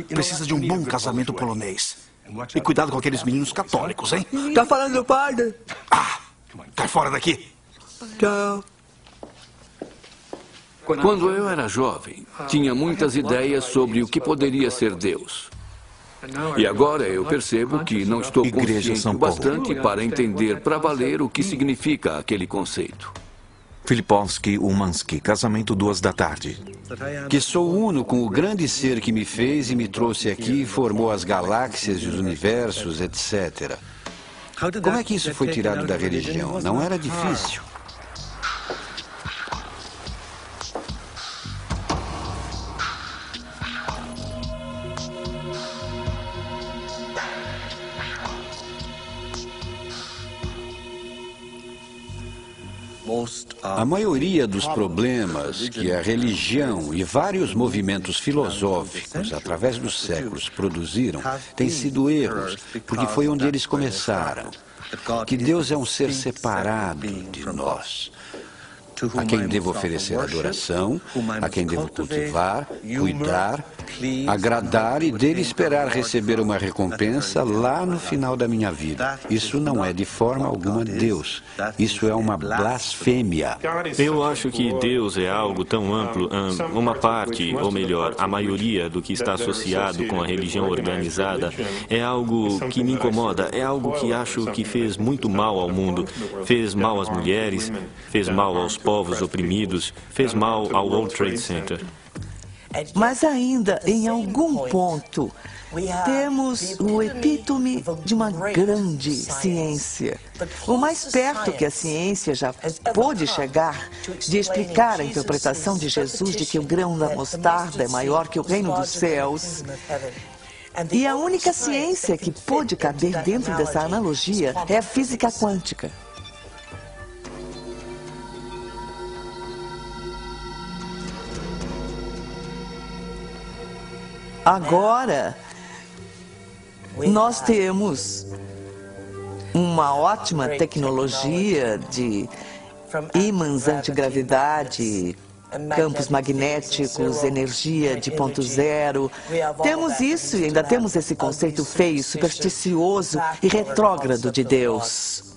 Precisa de um bom casamento polonês. E cuidado com aqueles meninos católicos, hein? Tá falando do padre? Ah, cai fora daqui. Tchau. Quando eu era jovem, tinha muitas ideias sobre o que poderia ser Deus. E agora eu percebo que não estou consciente o bastante para entender para valer o que significa aquele conceito. Filipowski Umansky, casamento 2h. Que sou uno com o grande ser que me fez e me trouxe aqui, formou as galáxias e os universos, etc. Como é que isso foi tirado da religião? Não era difícil. A maioria dos problemas que a religião e vários movimentos filosóficos, através dos séculos, produziram, têm sido erros, porque foi onde eles começaram. Que Deus é um ser separado de nós, a quem devo oferecer adoração, a quem devo cultivar, cuidar, agradar e dele esperar receber uma recompensa lá no final da minha vida. Isso não é de forma alguma Deus. Isso é uma blasfêmia. Eu acho que Deus é algo tão amplo, uma parte, ou melhor, a maioria do que está associado com a religião organizada é algo que me incomoda, é algo que acho que fez muito mal ao mundo, fez mal às mulheres, fez mal aos povos oprimidos, fez mal ao World Trade Center. Mas ainda, em algum ponto, temos o epítome de uma grande ciência. O mais perto que a ciência já pôde chegar de explicar a interpretação de Jesus de que o grão da mostarda é maior que o reino dos céus. E a única ciência que pôde caber dentro dessa analogia é a física quântica. Agora, nós temos uma ótima tecnologia de ímãs antigravidade, campos magnéticos, energia de ponto zero. Temos isso e ainda temos esse conceito feio, supersticioso e retrógrado de Deus.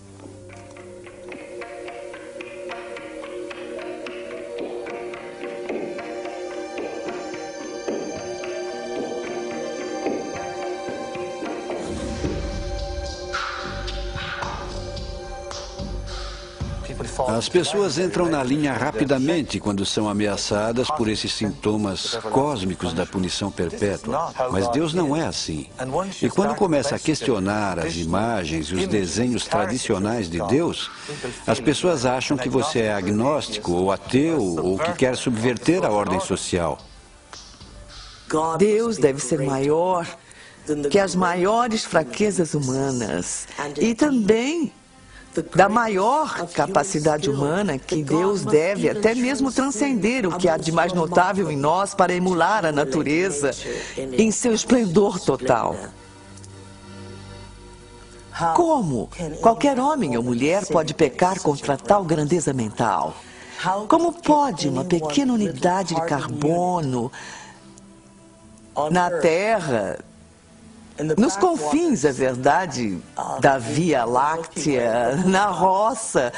As pessoas entram na linha rapidamente quando são ameaçadas por esses sintomas cósmicos da punição perpétua. Mas Deus não é assim. E quando começa a questionar as imagens e os desenhos tradicionais de Deus, as pessoas acham que você é agnóstico ou ateu ou que quer subverter a ordem social. Deus deve ser maior que as maiores fraquezas humanas e também da maior capacidade humana que Deus deve até mesmo transcender o que há de mais notável em nós para emular a natureza em seu esplendor total. Como qualquer homem ou mulher pode pecar contra tal grandeza mental? Como pode uma pequena unidade de carbono na Terra, nos confins, é verdade, da Via Láctea, na roça,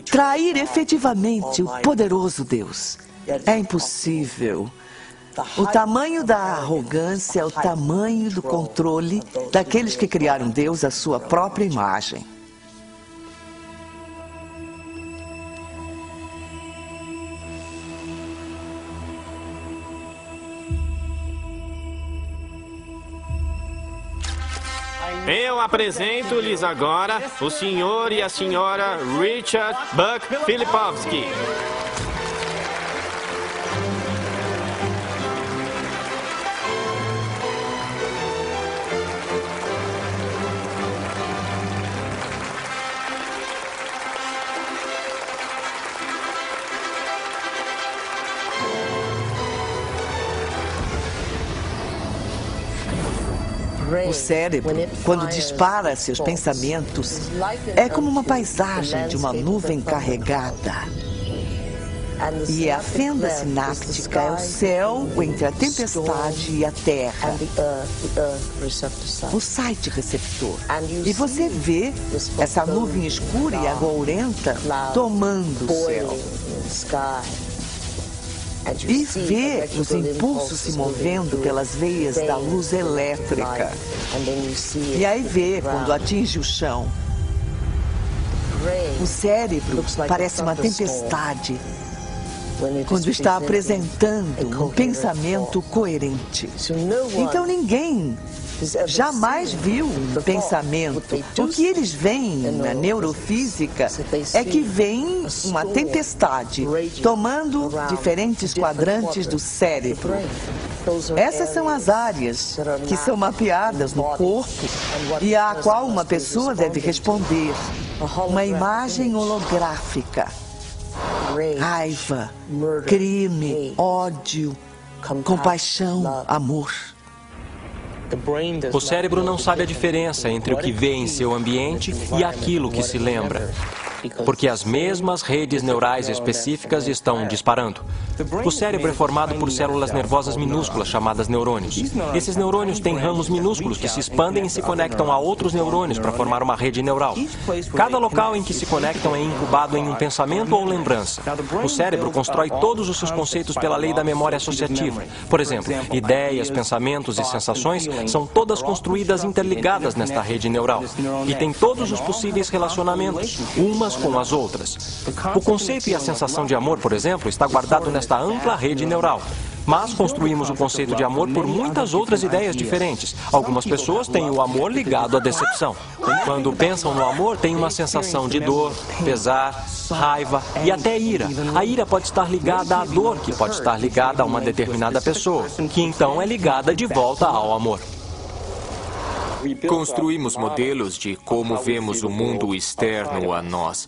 trair efetivamente o poderoso Deus? É impossível. O tamanho da arrogância é o tamanho do controle daqueles que criaram Deus à sua própria imagem. Eu apresento-lhes agora o senhor e a senhora Richard Buck Filipowski. O cérebro, quando dispara seus pensamentos, é como uma paisagem de uma nuvem carregada. E a fenda sináptica é o céu entre a tempestade e a terra. O site receptor. E você vê essa nuvem escura e agourenta tomando o céu. E vê os impulsos se movendo pelas veias da luz elétrica. E aí vê quando atinge o chão. O cérebro parece uma tempestade quando está apresentando um pensamento coerente. Então ninguém jamais viu um pensamento. O que eles veem na neurofísica é que vem uma tempestade tomando diferentes quadrantes do cérebro. Essas são as áreas que são mapeadas no corpo e a qual uma pessoa deve responder. Uma imagem holográfica. Raiva, crime, ódio, compaixão, amor. O cérebro não sabe a diferença entre o que vê em seu ambiente e aquilo que se lembra, porque as mesmas redes neurais específicas estão disparando. O cérebro é formado por células nervosas minúsculas chamadas neurônios. Esses neurônios têm ramos minúsculos que se expandem e se conectam a outros neurônios para formar uma rede neural. Cada local em que se conectam é incubado em um pensamento ou lembrança. O cérebro constrói todos os seus conceitos pela lei da memória associativa. Por exemplo, ideias, pensamentos e sensações são todas construídas interligadas nesta rede neural e têm todos os possíveis relacionamentos, umas com as outras. O conceito e a sensação de amor, por exemplo, está guardado nesta ampla rede neural. Mas construímos o conceito de amor por muitas outras ideias diferentes. Algumas pessoas têm o amor ligado à decepção. Quando pensam no amor, têm uma sensação de dor, pesar, raiva e até ira. A ira pode estar ligada à dor, que pode estar ligada a uma determinada pessoa, que então é ligada de volta ao amor. Construímos modelos de como vemos o mundo externo a nós.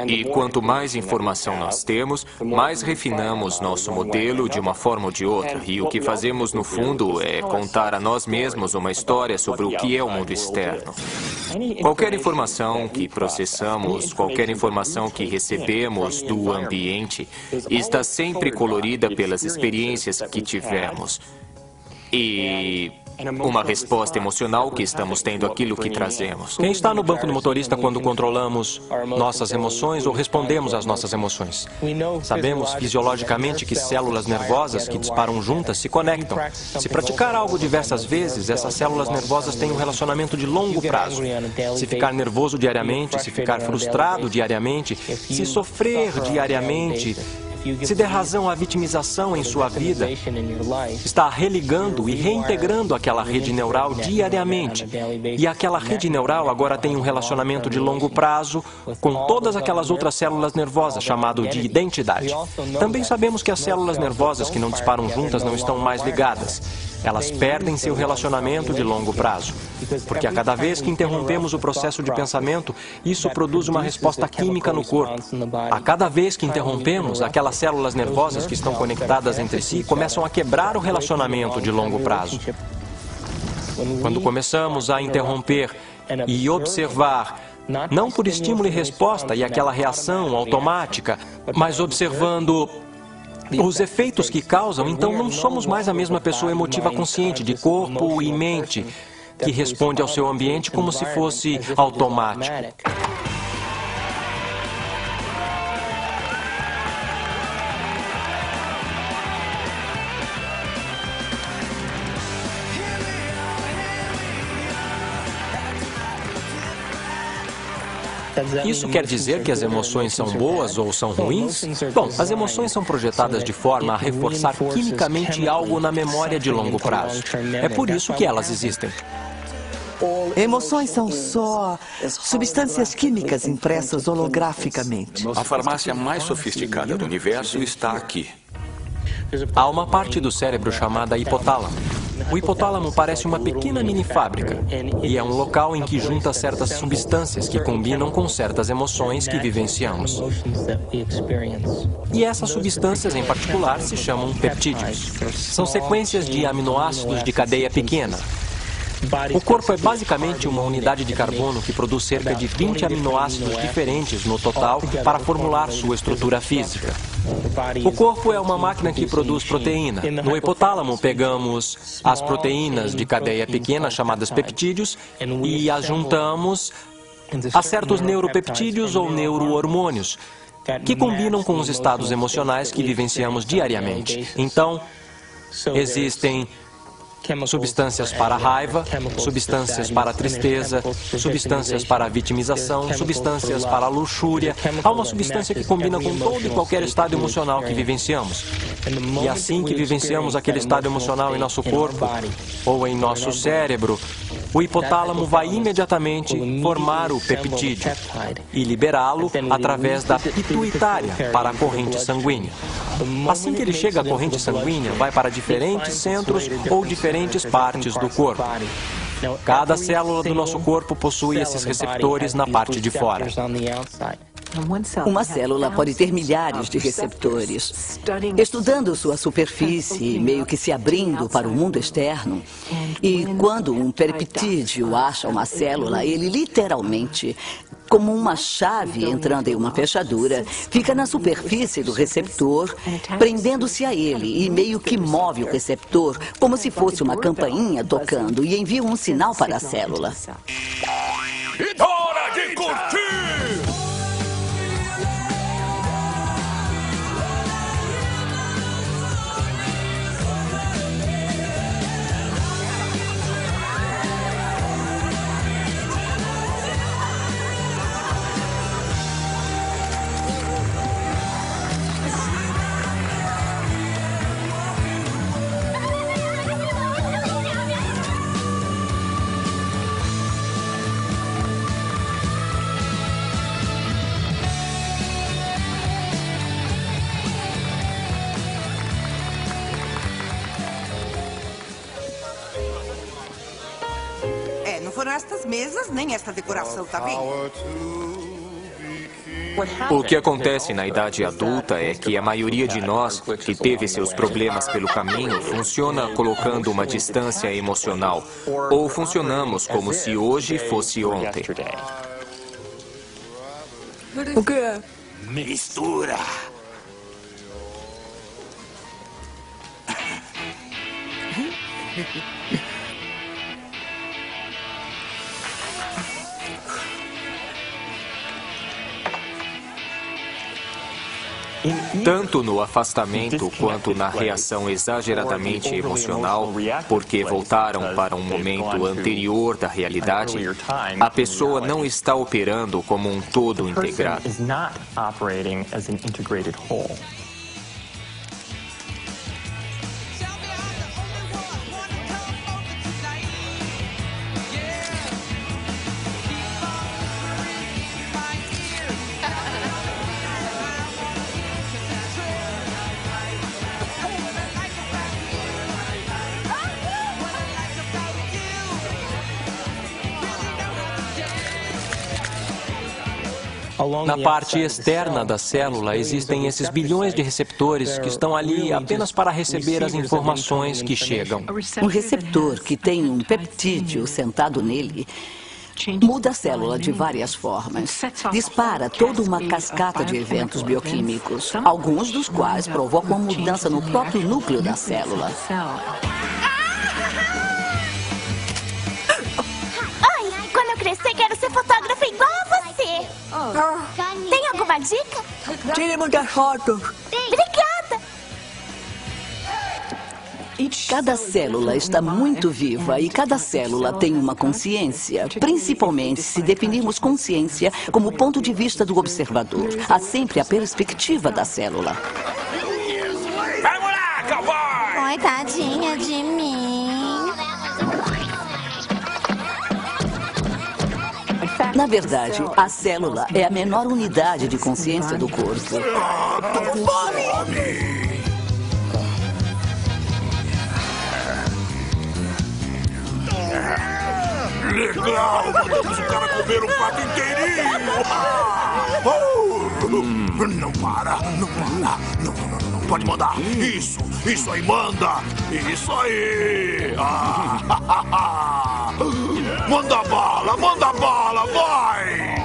E quanto mais informação nós temos, mais refinamos nosso modelo de uma forma ou de outra. E o que fazemos, no fundo, é contar a nós mesmos uma história sobre o que é o mundo externo. Qualquer informação que processamos, qualquer informação que recebemos do ambiente, está sempre colorida pelas experiências que tivemos. E uma resposta emocional que estamos tendo àquilo que trazemos. Quem está no banco do motorista quando controlamos nossas emoções ou respondemos às nossas emoções? Sabemos fisiologicamente que células nervosas que disparam juntas se conectam. Se praticar algo diversas vezes, essas células nervosas têm um relacionamento de longo prazo. Se ficar nervoso diariamente, se ficar frustrado diariamente, se sofrer diariamente, se der razão à vitimização em sua vida, está religando e reintegrando aquela rede neural diariamente. E aquela rede neural agora tem um relacionamento de longo prazo com todas aquelas outras células nervosas, chamado de identidade. Também sabemos que as células nervosas que não disparam juntas não estão mais ligadas. Elas perdem seu relacionamento de longo prazo. Porque a cada vez que interrompemos o processo de pensamento, isso produz uma resposta química no corpo. A cada vez que interrompemos, aquelas células nervosas que estão conectadas entre si começam a quebrar o relacionamento de longo prazo. Quando começamos a interromper e observar, não por estímulo e resposta e aquela reação automática, mas observando os efeitos que causam, então não somos mais a mesma pessoa emotiva consciente de corpo e mente que responde ao seu ambiente como se fosse automático. Isso quer dizer que as emoções são boas ou são ruins? Bom, as emoções são projetadas de forma a reforçar quimicamente algo na memória de longo prazo. É por isso que elas existem. Emoções são só substâncias químicas impressas holograficamente. A farmácia mais sofisticada do universo está aqui. Há uma parte do cérebro chamada hipotálamo. O hipotálamo parece uma pequena mini fábrica e é um local em que junta certas substâncias que combinam com certas emoções que vivenciamos. E essas substâncias em particular se chamam peptídeos. São sequências de aminoácidos de cadeia pequena. O corpo é basicamente uma unidade de carbono que produz cerca de 20 aminoácidos diferentes no total para formular sua estrutura física. O corpo é uma máquina que produz proteína. No hipotálamo, pegamos as proteínas de cadeia pequena, chamadas peptídeos, e as juntamos a certos neuropeptídeos ou neurohormônios, que combinam com os estados emocionais que vivenciamos diariamente. Então, existem substâncias para a raiva, substâncias para a tristeza, substâncias para a vitimização, substâncias para a luxúria. Há uma substância que combina com todo e qualquer estado emocional que vivenciamos. E assim que vivenciamos aquele estado emocional em nosso corpo ou em nosso cérebro, o hipotálamo vai imediatamente formar o peptídeo e liberá-lo através da pituitária para a corrente sanguínea. Assim que ele chega à corrente sanguínea, vai para diferentes centros ou diferentes partes do corpo. Cada célula do nosso corpo possui esses receptores na parte de fora. Uma célula pode ter milhares de receptores. Estudando sua superfície, meio que se abrindo para o mundo externo, e quando um peptídeo acha uma célula, ele literalmente, como uma chave entrando em uma fechadura, fica na superfície do receptor, prendendo-se a ele e meio que move o receptor como se fosse uma campainha tocando e envia um sinal para a célula. Hora de curtir! Não foram estas mesas, nem esta decoração, tá bem? O que acontece na idade adulta é que a maioria de nós que teve seus problemas pelo caminho funciona colocando uma distância emocional, ou funcionamos como se hoje fosse ontem. O que é? Mistura. Tanto no afastamento quanto na reação exageradamente emocional, porque voltaram para um momento anterior da realidade, a pessoa não está operando como um todo integrado. Na parte externa da célula existem esses bilhões de receptores que estão ali apenas para receber as informações que chegam. Um receptor que tem um peptídeo sentado nele muda a célula de várias formas. Dispara toda uma cascata de eventos bioquímicos, alguns dos quais provocam uma mudança no próprio núcleo da célula. Oi, quando eu crescer quero ser fotógrafa igual a você. Tem alguma dica? Tire muitas fotos. Obrigada. Cada célula está muito viva e cada célula tem uma consciência, principalmente se definirmos consciência como ponto de vista do observador. Há sempre a perspectiva da célula. Vamos lá, cowboy! Oi, tadinha de mim. Na verdade, a célula é a menor unidade de consciência do corpo. Tô com fome! Legal! Mandamos o cara comer um pato inteirinho! Não para, não para. Não, pode mandar. Isso aí, manda! Isso aí! Manda bala, vai!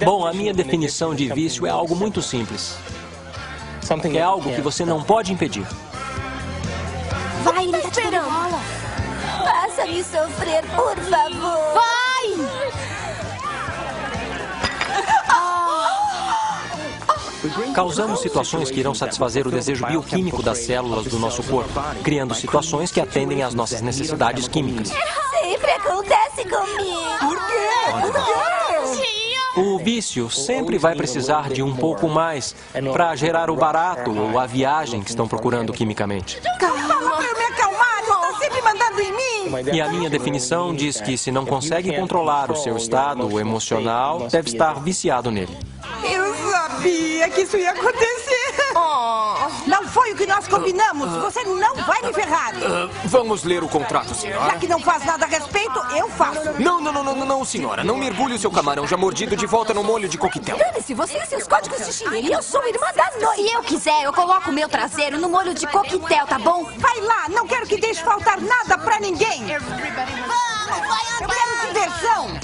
Bom, a minha definição de vício é algo muito simples. É algo que você não pode impedir. Vai, ele tá esperando. Faça-me sofrer, por favor. Vai! Causamos situações que irão satisfazer o desejo bioquímico das células do nosso corpo, criando situações que atendem às nossas necessidades químicas. Sempre acontece comigo. Por quê? O vício sempre vai precisar de um pouco mais para gerar o barato ou a viagem que estão procurando quimicamente. Fala pra eu me acalmar, não tá sempre mandando em mim. E a minha definição diz que se não consegue controlar o seu estado emocional, deve estar viciado nele. Eu sabia que isso ia acontecer. Não foi o que nós combinamos. Você não vai me ferrar. Vamos ler o contrato, senhora. Já que não faz nada a respeito, eu faço. Não, senhora. Não mergulhe o seu camarão já mordido de volta no molho de coquetel. Dane-se, você e seus códigos de chinelo. Eu sou irmã da noite. Se eu quiser, eu coloco o meu traseiro no molho de coquetel, tá bom? Vai lá, não quero que deixe faltar nada pra ninguém. Vamos, vai andar. Eu quero diversão.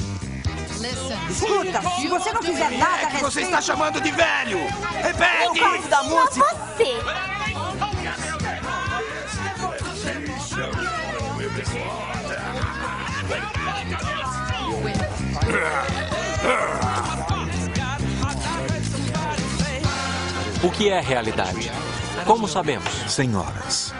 Escuta, se você não fizer nada a respeito... Você está chamando de velho! Repete! Eu gosto da música. Você. O que é realidade? Como sabemos? Senhoras,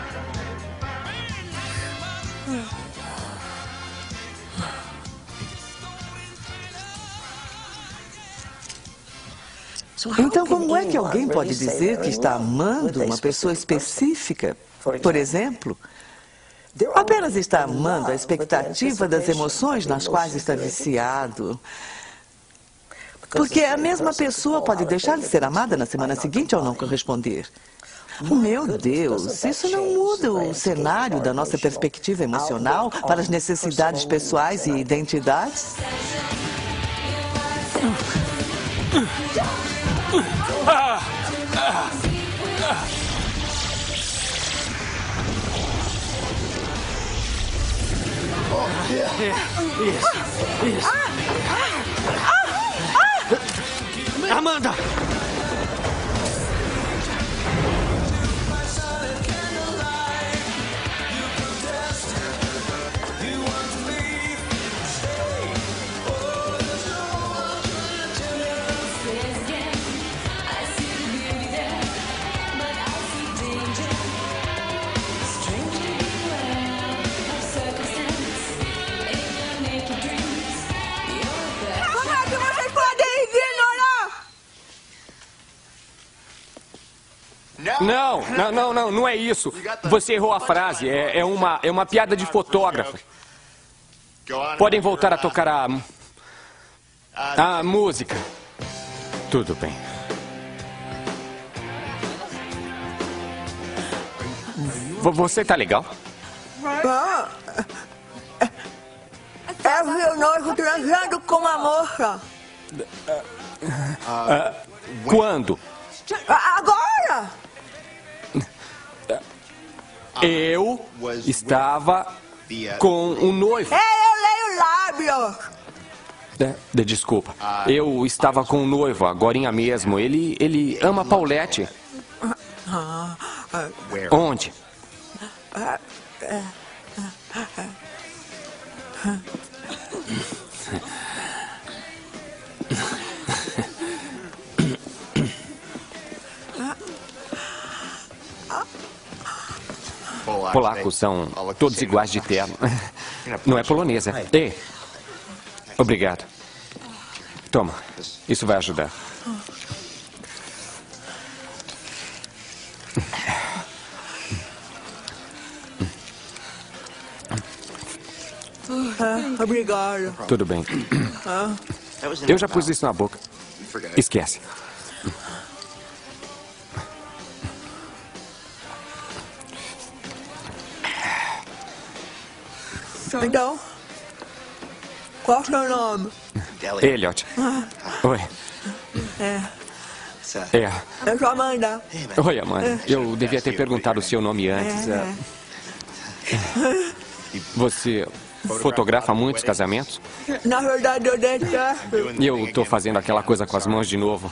Então, como é que alguém pode dizer que está amando uma pessoa específica? Por exemplo, apenas está amando a expectativa das emoções nas quais está viciado. Porque a mesma pessoa pode deixar de ser amada na semana seguinte ao não corresponder. Meu Deus, isso não muda o cenário da nossa perspectiva emocional para as necessidades pessoais e identidades? Isso. Amanda! Não é isso. Você errou a frase. É uma piada de fotógrafo. Podem voltar a tocar a música. Tudo bem. Você tá legal? É o meu noivo transando com uma moça. Quando? Agora! Eu estava com um noivo. Eu leio lábios. Desculpa. Eu estava com um noivo, agorinha mesmo. Ele ama Paulette. Onde? Polacos são todos iguais de terno. Não é polonesa. Ei, obrigado. Toma, isso vai ajudar. Obrigado. Tudo bem. Eu já pus isso na boca. Esquece. Então, qual é o seu nome? Elliot. Oi. Eu sou Amanda. Oi, Amanda. Eu devia ter perguntado o seu nome antes. Você fotografa muitos casamentos? Na verdade, eu detesto. E eu estou fazendo aquela coisa com as mãos de novo.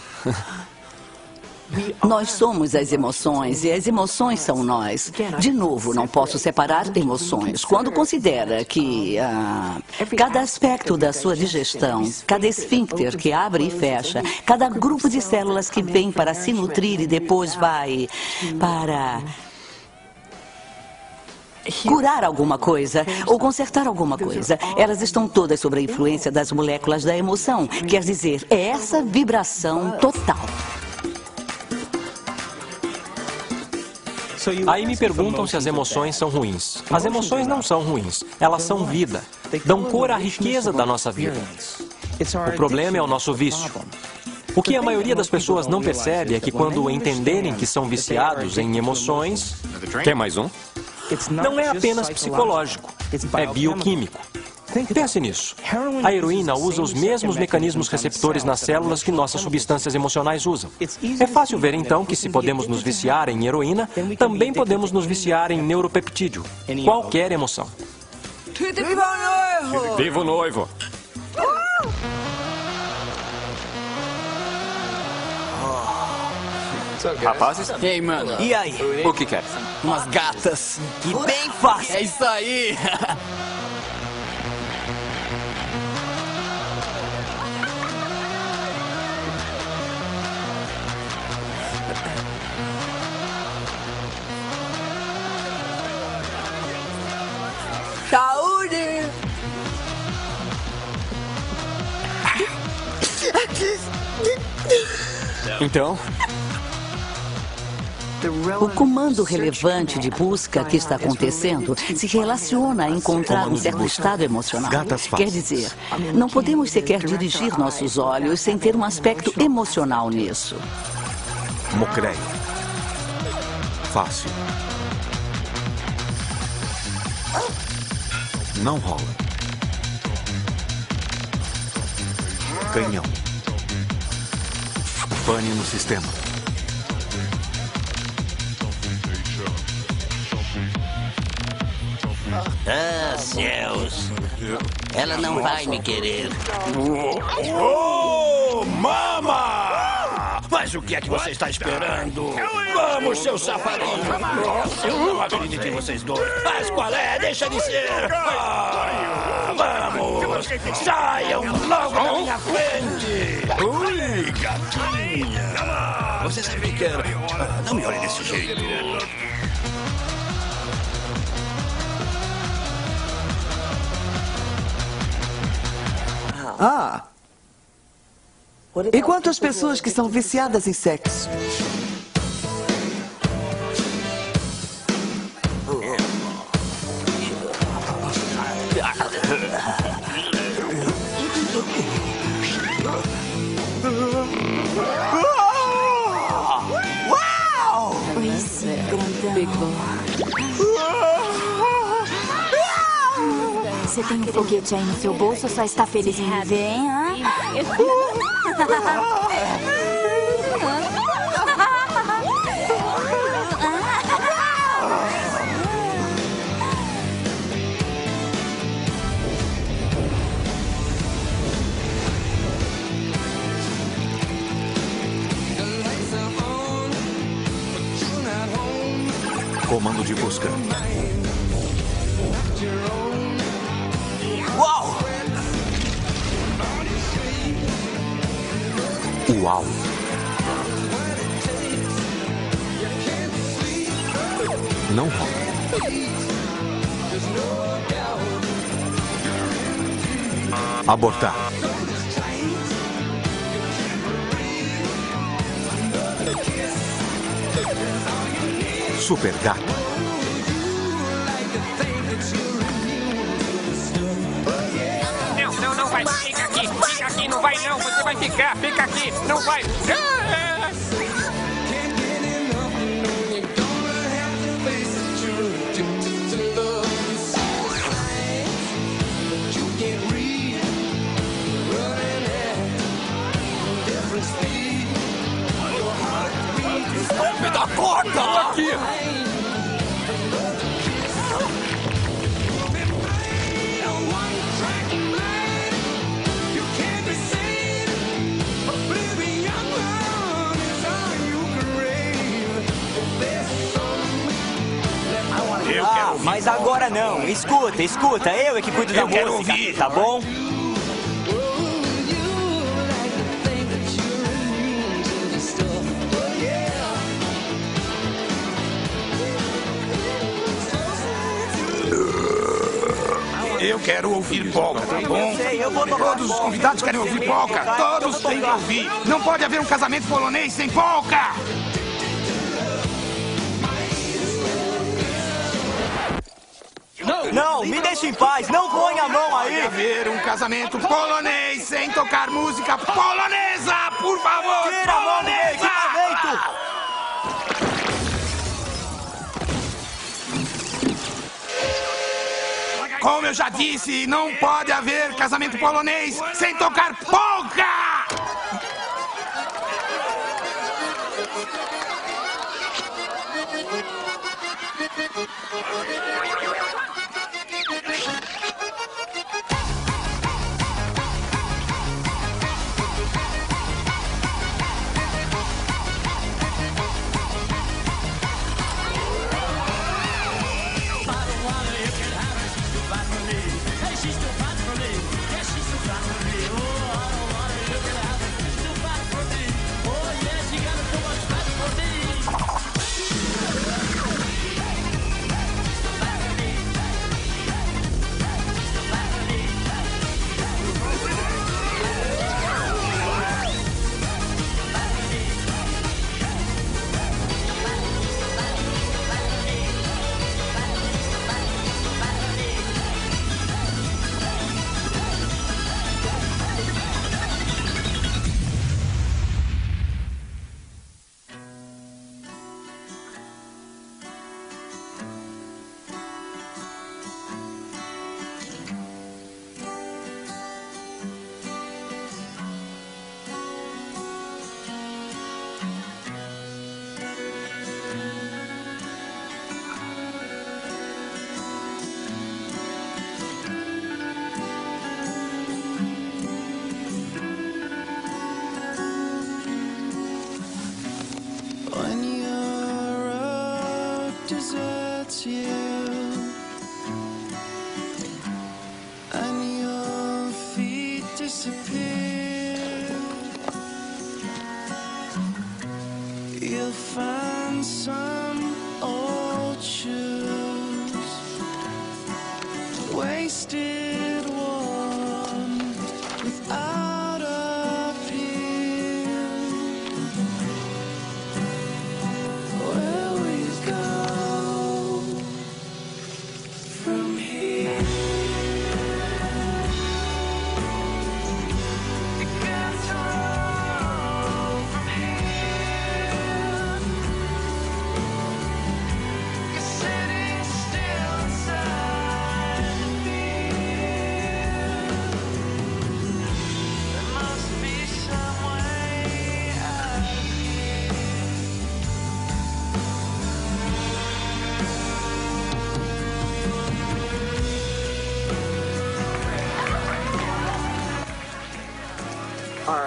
Nós somos as emoções e as emoções são nós. De novo, não posso separar emoções. Quando considera que cada aspecto da sua digestão, cada esfíncter que abre e fecha, cada grupo de células que vem para se nutrir e depois vai para curar alguma coisa ou consertar alguma coisa, elas estão todas sob a influência das moléculas da emoção. Quer dizer, é essa vibração total. Aí me perguntam se as emoções são ruins. As emoções não são ruins. Elas são vida. Dão cor à riqueza da nossa vida. O problema é o nosso vício. O que a maioria das pessoas não percebe é que quando entenderem que são viciados em emoções... Quer mais um? Não é apenas psicológico. É bioquímico. Pense nisso. A heroína usa os mesmos mecanismos receptores nas células que nossas substâncias emocionais usam. É fácil ver, então, que se podemos nos viciar em heroína, também podemos nos viciar em neuropeptídeo, qualquer emoção. Viva o noivo! Viva o noivo! Rapazes? Ei, mano. E aí? O que quer? Umas gatas. Que bem fácil. É isso aí. Saúde! Então? O comando relevante de busca que está acontecendo se relaciona a encontrar um certo estado emocional. Quer dizer, não podemos sequer dirigir nossos olhos sem ter um aspecto emocional nisso. Mocreia. Fácil. Não rola. Canhão. Pane no sistema. Ah, céus. Ela não vai me querer. Oh, mama! Mas o que é que você está esperando? Vamos, seu safadinho! Eu não acredito em vocês dois. Mas qual é? Deixa de ser! Vamos! Saiam logo da minha frente! Ui, gatinha! Você sabe que era... não me olhe desse jeito. Ah! E quantas pessoas que são viciadas em sexo? Uau! Isso, grandão. Você tem um foguete aí no seu bolso ou só está feliz em me ver, hein? Comando de busca. Uau! Uau! Não rola. Abortar. Super gato. Não vai. Fica aqui, não vai não. Você vai ficar, fica aqui, não vai. Me dá corda! Aqui! Eu quero ouvir. Mas agora não. Escuta, escuta. Eu é que cuido da música. Eu quero ouvir. Tá bom? Eu quero ouvir polka, tá bom? Todos os convidados querem ouvir polka. Todos têm que ouvir. Não pode haver um casamento polonês sem polka. Não, me deixe em paz. Não ponha a mão aí. Pode haver um casamento polonês sem tocar música polonesa, por favor. Tira a mão do meu equipamento. Como eu já disse, não pode haver casamento polonês sem tocar polka!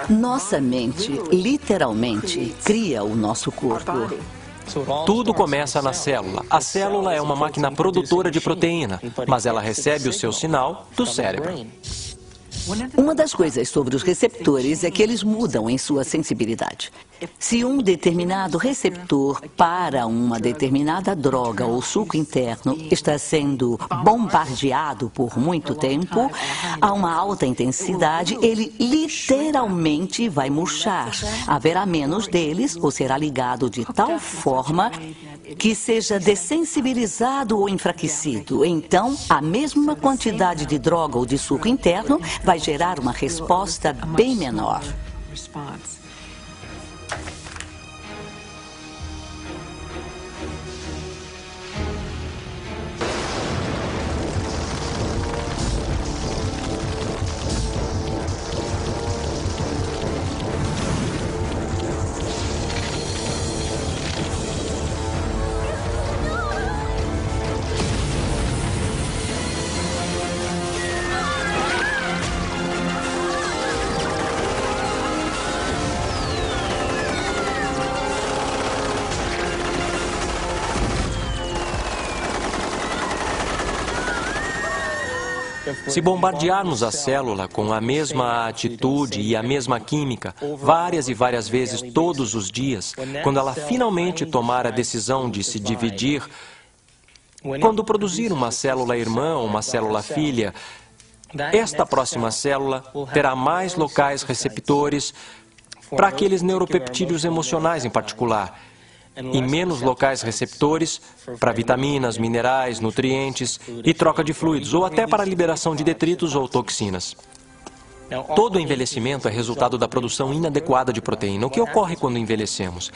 Nossa mente, literalmente, cria o nosso corpo. Tudo começa na célula. A célula é uma máquina produtora de proteína, mas ela recebe o seu sinal do cérebro. Uma das coisas sobre os receptores é que eles mudam em sua sensibilidade. Se um determinado receptor para uma determinada droga ou suco interno está sendo bombardeado por muito tempo, a uma alta intensidade, ele literalmente vai murchar. Haverá menos deles ou será ligado de tal forma que seja dessensibilizado ou enfraquecido. Então, a mesma quantidade de droga ou de suco interno vai gerar uma resposta bem menor. Se bombardearmos a célula com a mesma atitude e a mesma química, várias e várias vezes todos os dias, quando ela finalmente tomar a decisão de se dividir, quando produzir uma célula irmã ou uma célula filha, esta próxima célula terá mais locais receptores para aqueles neuropeptídeos emocionais em particular, e menos locais receptores para vitaminas, minerais, nutrientes e troca de fluidos, ou até para a liberação de detritos ou toxinas. Todo envelhecimento é resultado da produção inadequada de proteína. O que ocorre quando envelhecemos?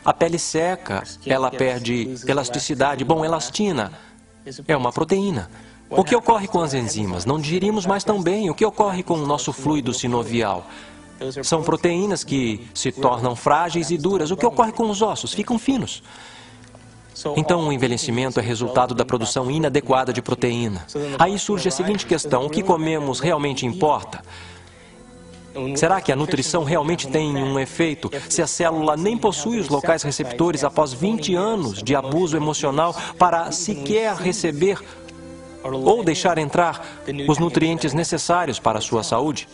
A pele seca, ela perde elasticidade. Bom, elastina é uma proteína. O que ocorre com as enzimas? Não digerimos mais tão bem. O que ocorre com o nosso fluido sinovial? São proteínas que se tornam frágeis e duras. O que ocorre com os ossos? Ficam finos. Então, o envelhecimento é resultado da produção inadequada de proteína. Aí surge a seguinte questão: o que comemos realmente importa? Será que a nutrição realmente tem um efeito se a célula nem possui os locais receptores após 20 anos de abuso emocional para sequer receber ou deixar entrar os nutrientes necessários para a sua saúde?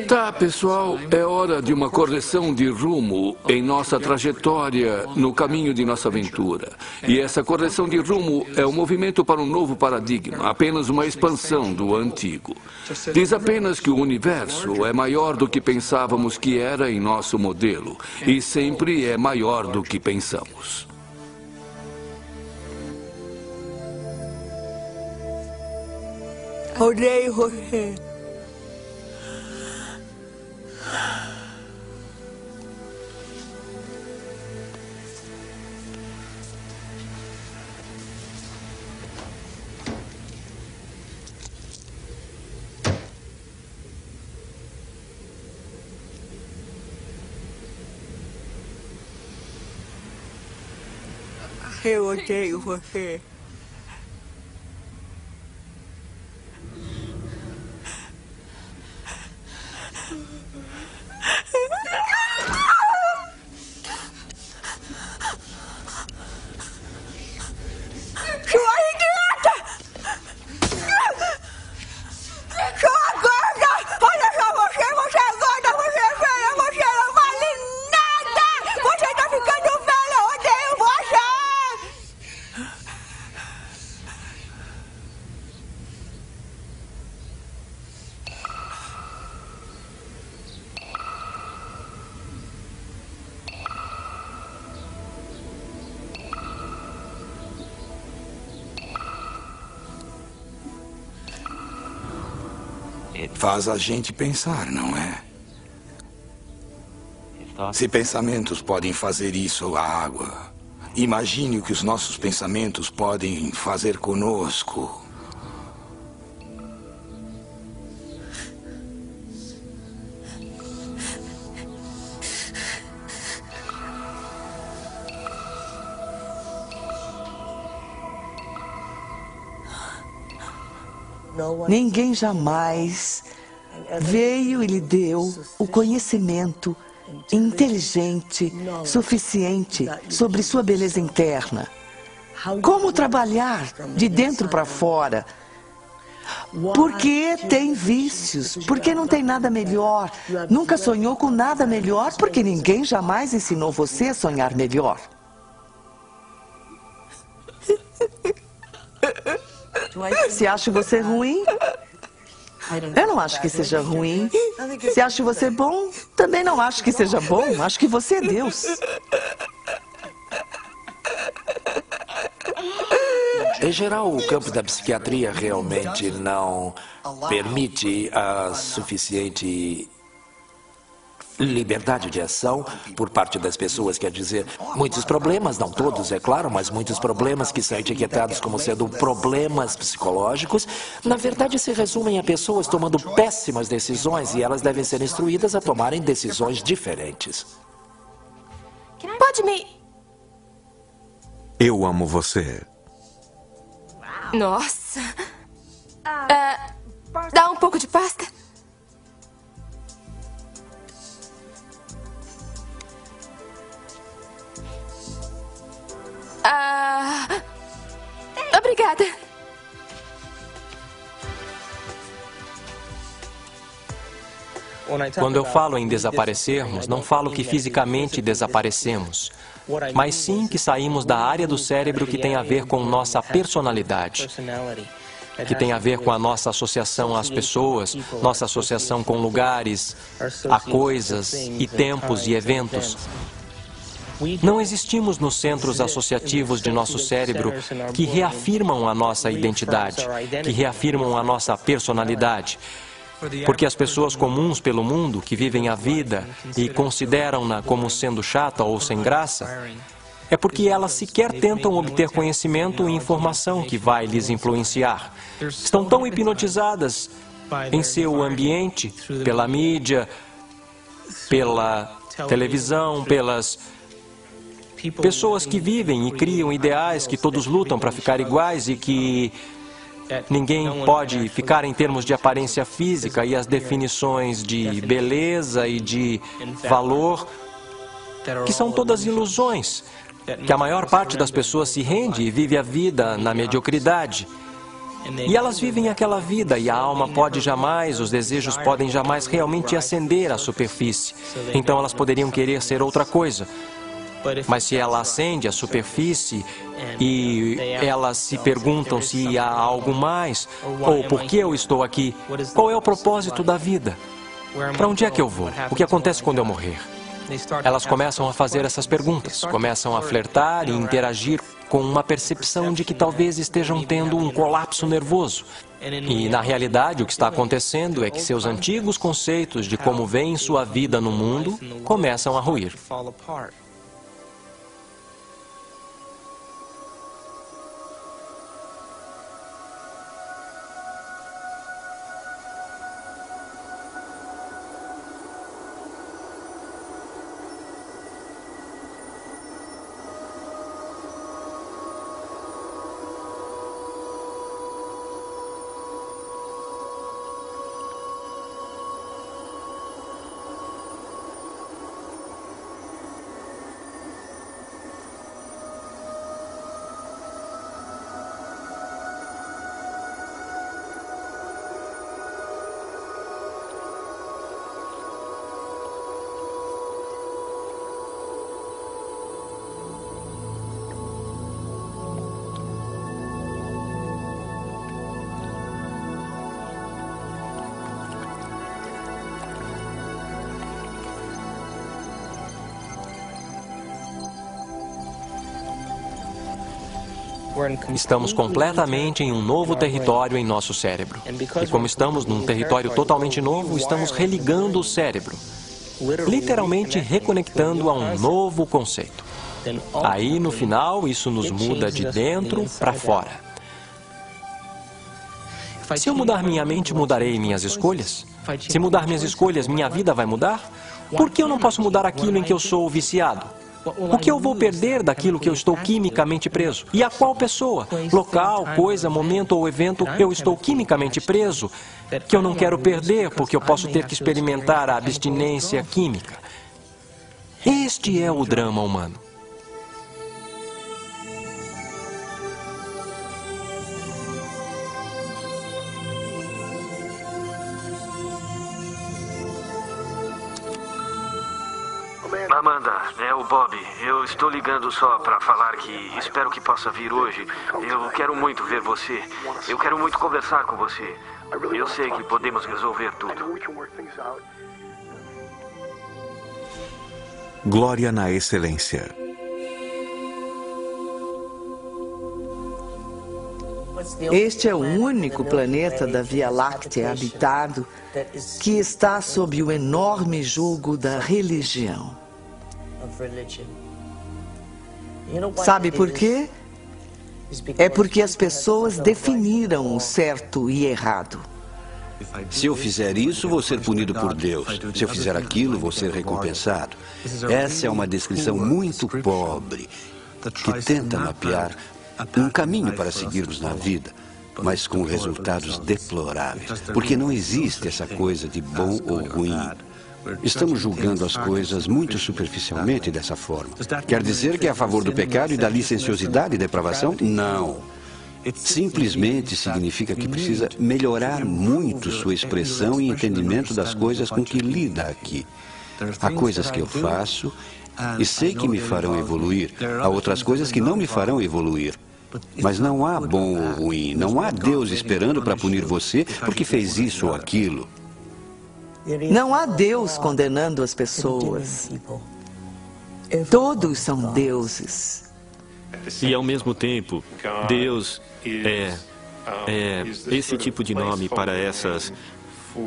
Tá, pessoal, é hora de uma correção de rumo em nossa trajetória no caminho de nossa aventura. E essa correção de rumo é um movimento para um novo paradigma, apenas uma expansão do antigo. Diz apenas que o universo é maior do que pensávamos que era em nosso modelo, e sempre é maior do que pensamos. Odeio você. Eu odeio você. Faz a gente pensar, não é? Se pensamentos podem fazer isso à água, imagine o que os nossos pensamentos podem fazer conosco. Ninguém jamais veio e lhe deu o conhecimento inteligente suficiente sobre sua beleza interna. Como trabalhar de dentro para fora. Porque tem vícios, porque não tem nada melhor. Nunca sonhou com nada melhor, porque ninguém jamais ensinou você a sonhar melhor. Se acho você ruim, eu não acho que seja ruim. Se acho você bom, também não acho que seja bom. Acho que você é Deus. Em geral, o campo da psiquiatria realmente não permite a suficiente liberdade de ação por parte das pessoas, quer dizer, muitos problemas, não todos, é claro, mas muitos problemas que são etiquetados como sendo problemas psicológicos, na verdade se resumem a pessoas tomando péssimas decisões e elas devem ser instruídas a tomarem decisões diferentes. Pode me... Eu amo você. Nossa. Obrigada. Quando eu falo em desaparecermos, não falo que fisicamente desaparecemos, mas sim que saímos da área do cérebro que tem a ver com nossa personalidade, que tem a ver com a nossa associação às pessoas, nossa associação com lugares, a coisas e tempos e eventos. Não existimos nos centros associativos de nosso cérebro que reafirmam a nossa identidade, que reafirmam a nossa personalidade. Porque as pessoas comuns pelo mundo, que vivem a vida e consideram-na como sendo chata ou sem graça, é porque elas sequer tentam obter conhecimento e informação que vai lhes influenciar. Estão tão hipnotizadas em seu ambiente, pela mídia, pela televisão, pelas pessoas que vivem e criam ideais que todos lutam para ficar iguais e que ninguém pode ficar em termos de aparência física e as definições de beleza e de valor, que são todas ilusões, que a maior parte das pessoas se rende e vive a vida na mediocridade. E elas vivem aquela vida e a alma pode jamais, os desejos podem jamais realmente ascender à superfície. Então elas poderiam querer ser outra coisa. Mas se ela ascende à superfície e elas se perguntam se há algo mais, ou por que eu estou aqui, qual é o propósito da vida? Para onde é que eu vou? O que acontece quando eu morrer? Elas começam a fazer essas perguntas, começam a flertar e interagir com uma percepção de que talvez estejam tendo um colapso nervoso. E, na realidade, o que está acontecendo é que seus antigos conceitos de como veem sua vida no mundo começam a ruir. Estamos completamente em um novo território em nosso cérebro. E como estamos num território totalmente novo, estamos religando o cérebro, literalmente reconectando a um novo conceito. Aí, no final, isso nos muda de dentro para fora. Se eu mudar minha mente, mudarei minhas escolhas? Se mudar minhas escolhas, minha vida vai mudar? Por que eu não posso mudar aquilo em que eu sou viciado? O que eu vou perder daquilo que eu estou quimicamente preso? E a qual pessoa, local, coisa, momento ou evento eu estou quimicamente preso, que eu não quero perder porque eu posso ter que experimentar a abstinência química? Este é o drama humano. Amanda, é o Bob. Eu estou ligando só para falar que espero que possa vir hoje. Eu quero muito ver você. Eu quero muito conversar com você. Eu sei que podemos resolver tudo. Glória na excelência. Este é o único planeta da Via Láctea habitado que está sob o enorme jugo da religião. Sabe por quê? É porque as pessoas definiram o certo e errado. Se eu fizer isso, vou ser punido por Deus. Se eu fizer aquilo, vou ser recompensado. Essa é uma descrição muito pobre, que tenta mapear um caminho para seguirmos na vida, mas com resultados deploráveis. Porque não existe essa coisa de bom ou ruim. Estamos julgando as coisas muito superficialmente dessa forma. Quer dizer que é a favor do pecado e da licenciosidade e depravação? Não. Simplesmente significa que precisa melhorar muito sua expressão e entendimento das coisas com que lida aqui. Há coisas que eu faço e sei que me farão evoluir. Há outras coisas que não me farão evoluir. Mas não há bom ou ruim. Não há Deus esperando para punir você porque fez isso ou aquilo. Não há Deus condenando as pessoas. Todos são deuses. E, ao mesmo tempo, Deus é esse tipo de nome para essas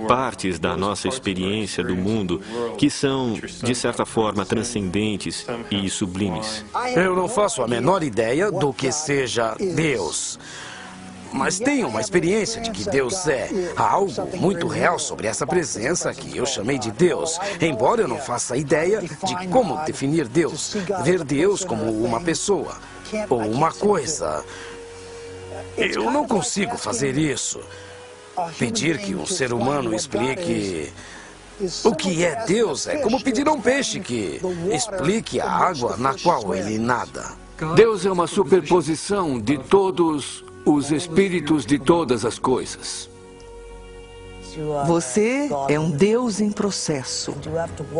partes da nossa experiência do mundo que são, de certa forma, transcendentes e sublimes. Eu não faço a menor ideia do que seja Deus. Mas tenho uma experiência de que Deus é. Há algo muito real sobre essa presença que eu chamei de Deus. Embora eu não faça ideia de como definir Deus. Ver Deus como uma pessoa ou uma coisa. Eu não consigo fazer isso. Pedir que um ser humano explique o que é Deus é como pedir a um peixe que explique a água na qual ele nada. Deus é uma superposição de todos os espíritos de todas as coisas. Você é um Deus em processo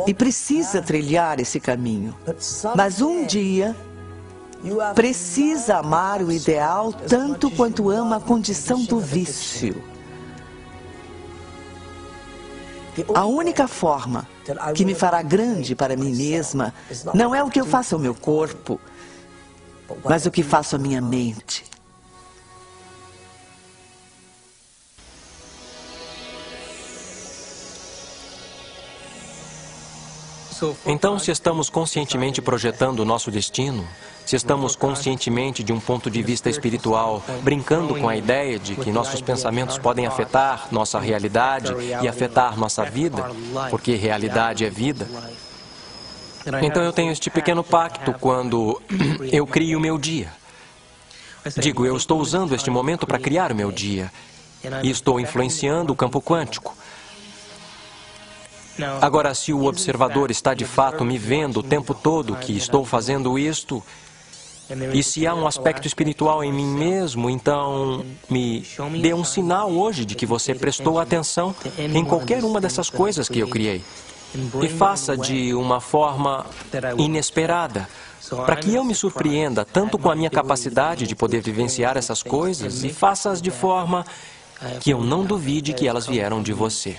e precisa trilhar esse caminho. Mas um dia precisa amar o ideal tanto quanto ama a condição do vício. A única forma que me fará grande para mim mesma não é o que eu faço ao meu corpo, mas o que faço à minha mente. Então, se estamos conscientemente projetando o nosso destino, se estamos conscientemente, de um ponto de vista espiritual, brincando com a ideia de que nossos pensamentos podem afetar nossa realidade e afetar nossa vida, porque realidade é vida, então eu tenho este pequeno pacto quando eu crio o meu dia. Digo, eu estou usando este momento para criar o meu dia e estou influenciando o campo quântico. Agora, se o observador está de fato me vendo o tempo todo que estou fazendo isto, e se há um aspecto espiritual em mim mesmo, então me dê um sinal hoje de que você prestou atenção em qualquer uma dessas coisas que eu criei. E faça de uma forma inesperada, para que eu me surpreenda tanto com a minha capacidade de poder vivenciar essas coisas, e faça-as de forma que eu não duvide que elas vieram de você.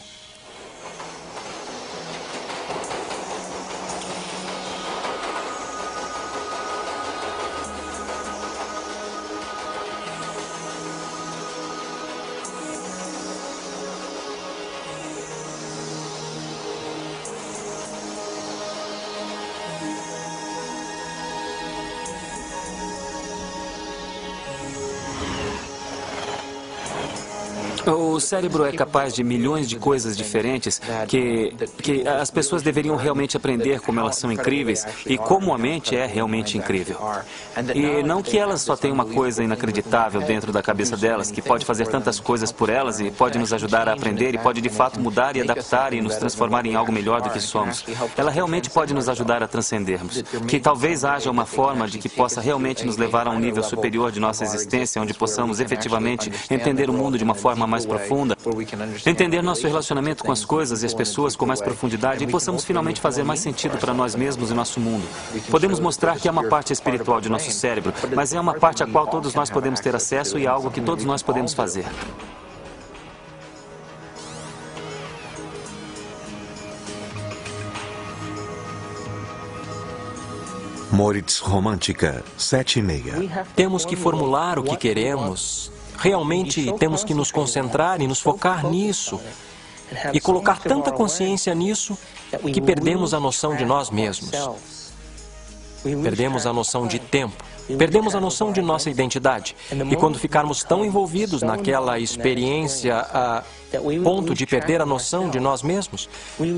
O cérebro é capaz de milhões de coisas diferentes que as pessoas deveriam realmente aprender como elas são incríveis e como a mente é realmente incrível. E não que elas só tenham uma coisa inacreditável dentro da cabeça delas, que pode fazer tantas coisas por elas e pode nos ajudar a aprender e pode de fato mudar e adaptar e nos transformar em algo melhor do que somos. Ela realmente pode nos ajudar a transcendermos. Que talvez haja uma forma de que possa realmente nos levar a um nível superior de nossa existência, onde possamos efetivamente entender o mundo de uma forma mais profunda, entender nosso relacionamento com as coisas e as pessoas com mais profundidade e possamos finalmente fazer mais sentido para nós mesmos e nosso mundo. Podemos mostrar que é uma parte espiritual de nosso cérebro, mas é uma parte a qual todos nós podemos ter acesso e é algo que todos nós podemos fazer. Moritz Romântica, 7:30. Temos que formular o que queremos. Realmente temos que nos concentrar e nos focar nisso. E colocar tanta consciência nisso que perdemos a noção de nós mesmos. Perdemos a noção de tempo. Perdemos a noção de nossa identidade. E quando ficarmos tão envolvidos naquela experiência a ponto de perder a noção de nós mesmos,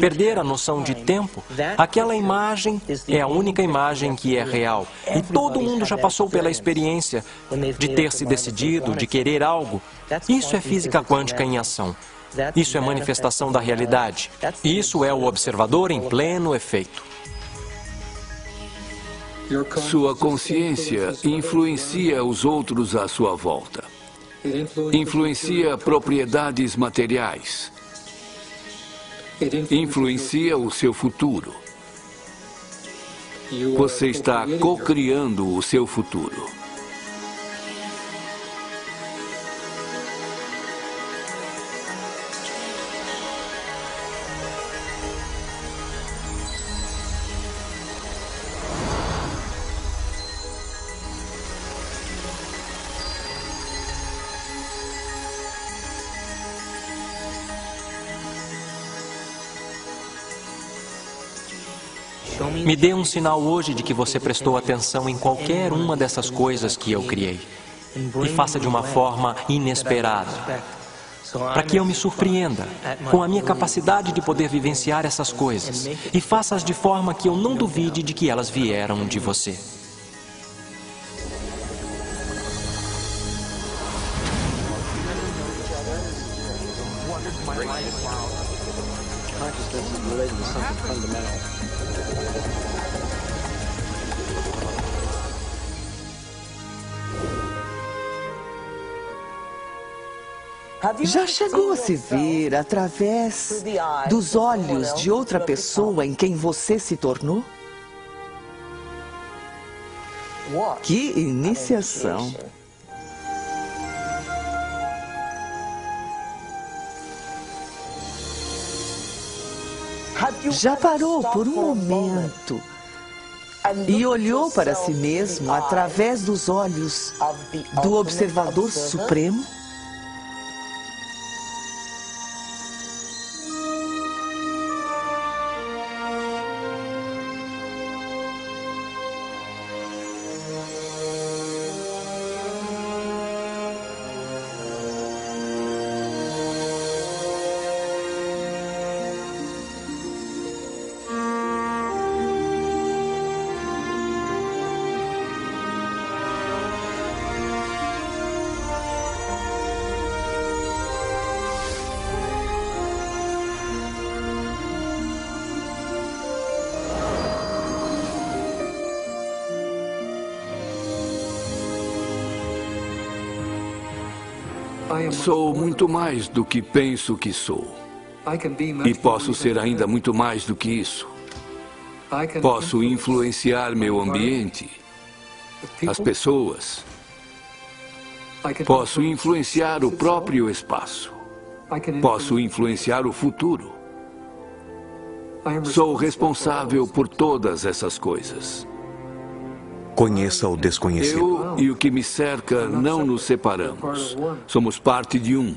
perder a noção de tempo, aquela imagem é a única imagem que é real. E todo mundo já passou pela experiência de ter se decidido, de querer algo. Isso é física quântica em ação. Isso é manifestação da realidade. Isso é o observador em pleno efeito. Sua consciência influencia os outros à sua volta. Influencia propriedades materiais. Influencia o seu futuro. Você está co-criando o seu futuro. Me dê um sinal hoje de que você prestou atenção em qualquer uma dessas coisas que eu criei. E faça de uma forma inesperada, para que eu me surpreenda com a minha capacidade de poder vivenciar essas coisas. E faça-as de forma que eu não duvide de que elas vieram de você. Já chegou a se ver através dos olhos de outra pessoa em quem você se tornou? Que iniciação! Já parou por um momento e olhou para si mesmo através dos olhos do observador supremo? Sou muito mais do que penso que sou. E posso ser ainda muito mais do que isso. Posso influenciar meu ambiente, as pessoas. Posso influenciar o próprio espaço. Posso influenciar o futuro. Sou responsável por todas essas coisas. Conheça o desconhecido. Eu e o que me cerca não nos separamos. Somos parte de um.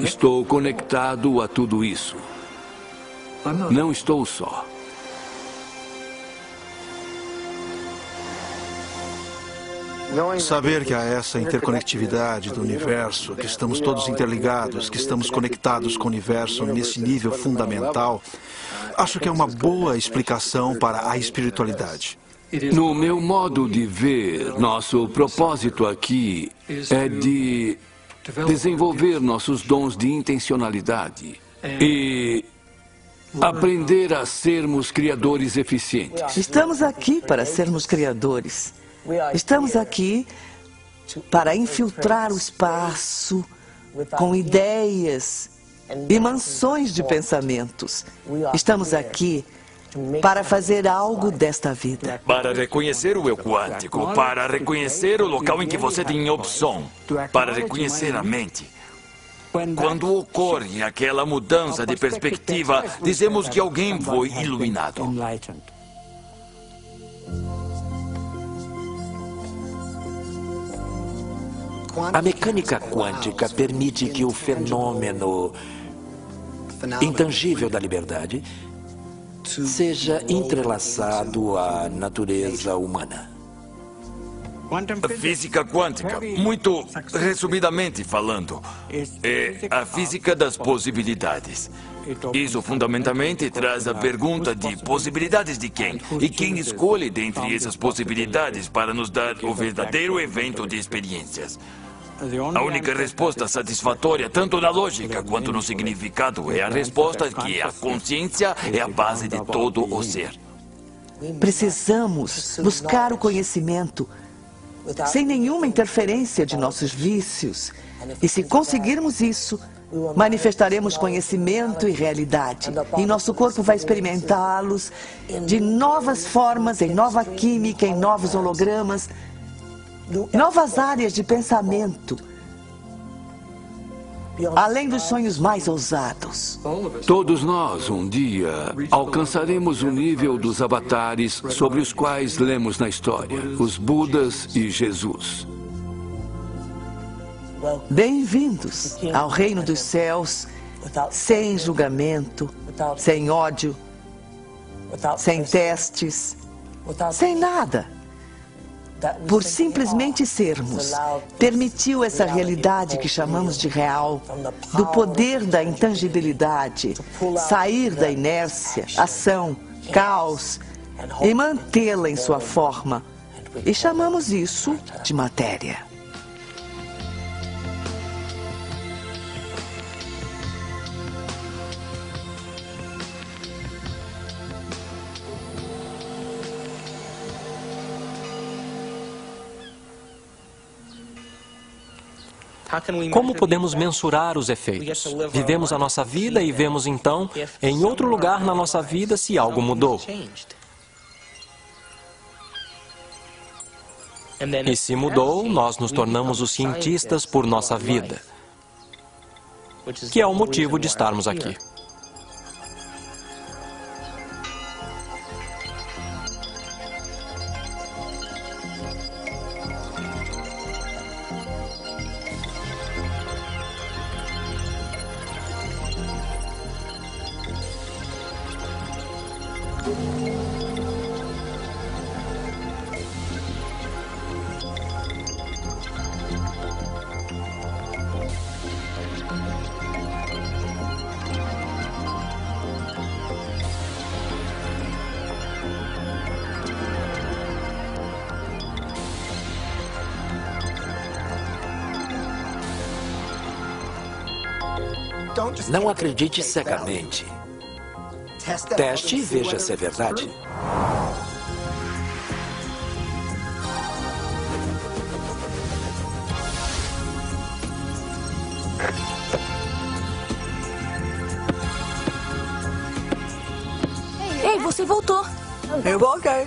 Estou conectado a tudo isso. Não estou só. Saber que há essa interconectividade do universo, que estamos todos interligados, que estamos conectados com o universo nesse nível fundamental, acho que é uma boa explicação para a espiritualidade. No meu modo de ver, nosso propósito aqui é de desenvolver nossos dons de intencionalidade e aprender a sermos criadores eficientes. Estamos aqui para sermos criadores. Estamos aqui para infiltrar o espaço com ideias e mansões de pensamentos. Estamos aqui para fazer algo desta vida. Para reconhecer o eu quântico, para reconhecer o local em que você tem opção, para reconhecer a mente. Quando ocorre aquela mudança de perspectiva, dizemos que alguém foi iluminado. A mecânica quântica permite que o fenômeno intangível da liberdade seja entrelaçado à natureza humana. Física quântica, muito resumidamente falando, é a física das possibilidades. Isso fundamentalmente traz a pergunta de possibilidades de quem? E quem escolhe dentre essas possibilidades para nos dar o verdadeiro evento de experiências? A única resposta satisfatória, tanto na lógica quanto no significado, é a resposta que a consciência é a base de todo o ser. Precisamos buscar o conhecimento sem nenhuma interferência de nossos vícios. E se conseguirmos isso, manifestaremos conhecimento e realidade. E nosso corpo vai experimentá-los de novas formas, em nova química, em novos hologramas, novas áreas de pensamento, além dos sonhos mais ousados. Todos nós, um dia, alcançaremos o nível dos avatares sobre os quais lemos na história, os Budas e Jesus. Bem-vindos ao reino dos céus, sem julgamento, sem ódio, sem testes, sem nada. Por simplesmente sermos, permitiu essa realidade que chamamos de real, do poder da intangibilidade, sair da inércia, ação, caos e mantê-la em sua forma. E chamamos isso de matéria. Como podemos mensurar os efeitos? Vivemos a nossa vida e vemos então, em outro lugar na nossa vida, se algo mudou. E se mudou, nós nos tornamos os cientistas por nossa vida, que é o motivo de estarmos aqui. Não acredite cegamente. Teste e veja se é verdade. Ei, você voltou. Eu voltei.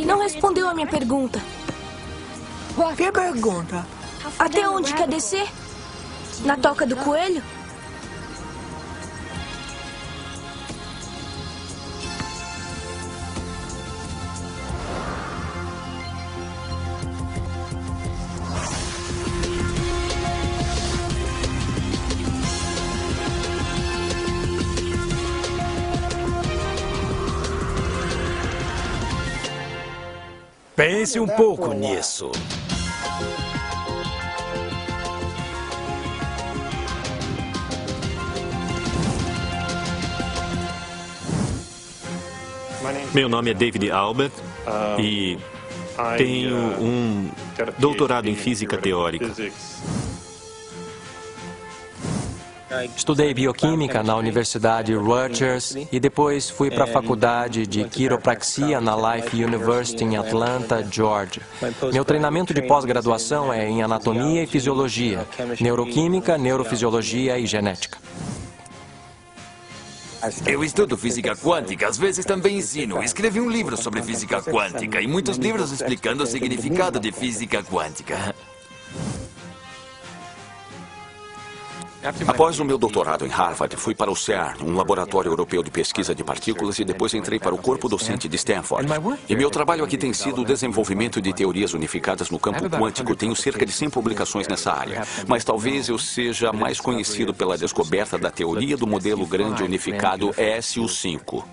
Não respondeu a minha pergunta. Que pergunta? Até onde quer descer? Na toca do coelho? Pense um pouco nisso. Meu nome é David Albert e tenho um doutorado em física teórica. Estudei bioquímica na Universidade Rutgers e depois fui para a faculdade de quiropraxia na Life University em Atlanta, Georgia. Meu treinamento de pós-graduação é em anatomia e fisiologia, neuroquímica, neurofisiologia e genética. Eu estudo física quântica, às vezes também ensino. Escrevi um livro sobre física quântica e muitos livros explicando o significado de física quântica. Após o meu doutorado em Harvard, fui para o CERN, um laboratório europeu de pesquisa de partículas, e depois entrei para o corpo docente de Stanford. E meu trabalho aqui tem sido o desenvolvimento de teorias unificadas no campo quântico. Tenho cerca de 100 publicações nessa área, mas talvez eu seja mais conhecido pela descoberta da teoria do modelo grande unificado SU5.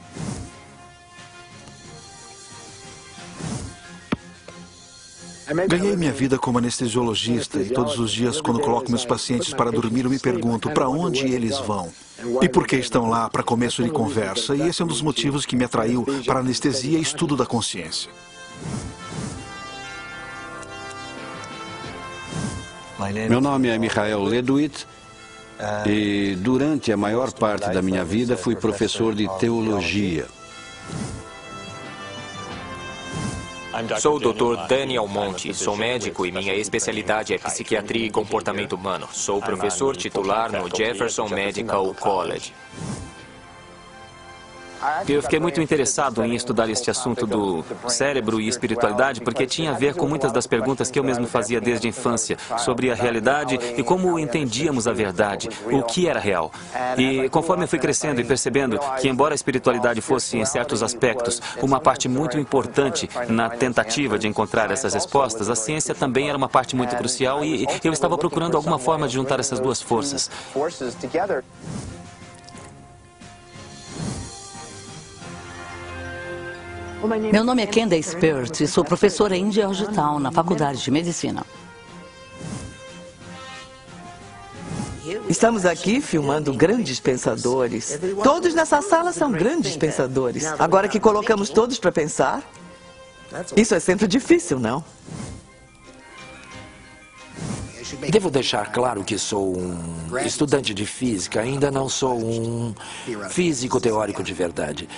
Ganhei minha vida como anestesiologista e todos os dias, quando coloco meus pacientes para dormir, eu me pergunto para onde eles vão e por que estão lá para começo de conversa. E esse é um dos motivos que me atraiu para a anestesia e estudo da consciência. Meu nome é Michael Ledwith e durante a maior parte da minha vida fui professor de teologia. Sou o Dr. Daniel Monte, sou médico e minha especialidade é psiquiatria e comportamento humano. Sou professor titular no Jefferson Medical College. Eu fiquei muito interessado em estudar este assunto do cérebro e espiritualidade porque tinha a ver com muitas das perguntas que eu mesmo fazia desde a infância sobre a realidade e como entendíamos a verdade, o que era real. E conforme eu fui crescendo e percebendo que, embora a espiritualidade fosse, em certos aspectos, uma parte muito importante na tentativa de encontrar essas respostas, a ciência também era uma parte muito crucial e eu estava procurando alguma forma de juntar essas duas forças. Meu nome é Kenda Spirt e sou professora em Georgetown, na Faculdade de Medicina. Estamos aqui filmando grandes pensadores. Todos nessa sala são grandes pensadores. Agora que colocamos todos para pensar, isso é sempre difícil, não? Devo deixar claro que sou um estudante de física, ainda não sou um físico teórico de verdade.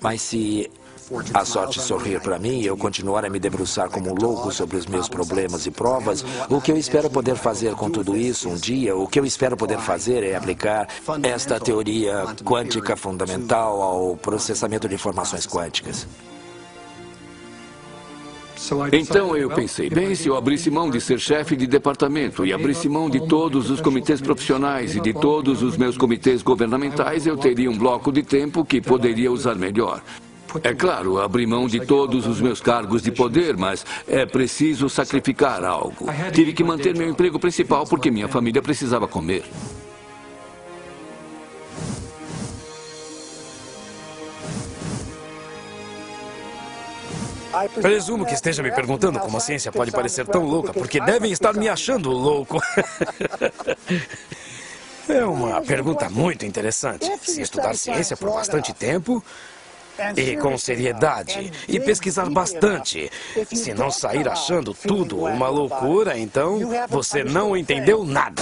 Mas se a sorte sorrir para mim e eu continuar a me debruçar como um louco sobre os meus problemas e provas, o que eu espero poder fazer com tudo isso um dia, o que eu espero poder fazer é aplicar esta teoria quântica fundamental ao processamento de informações quânticas. Então eu pensei, bem, se eu abrisse mão de ser chefe de departamento e abrisse mão de todos os comitês profissionais e de todos os meus comitês governamentais, eu teria um bloco de tempo que poderia usar melhor. É claro, abri mão de todos os meus cargos de poder, mas é preciso sacrificar algo. Tive que manter meu emprego principal porque minha família precisava comer. Presumo que esteja me perguntando como a ciência pode parecer tão louca, porque devem estar me achando louco. É uma pergunta muito interessante. Se estudar ciência por bastante tempo e com seriedade e pesquisar bastante, se não sair achando tudo uma loucura, então você não entendeu nada.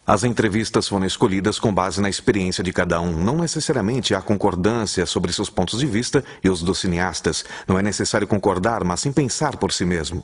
As entrevistas foram escolhidas com base na experiência de cada um. Não necessariamente há concordância sobre seus pontos de vista e os dos cineastas. Não é necessário concordar, mas sim pensar por si mesmo.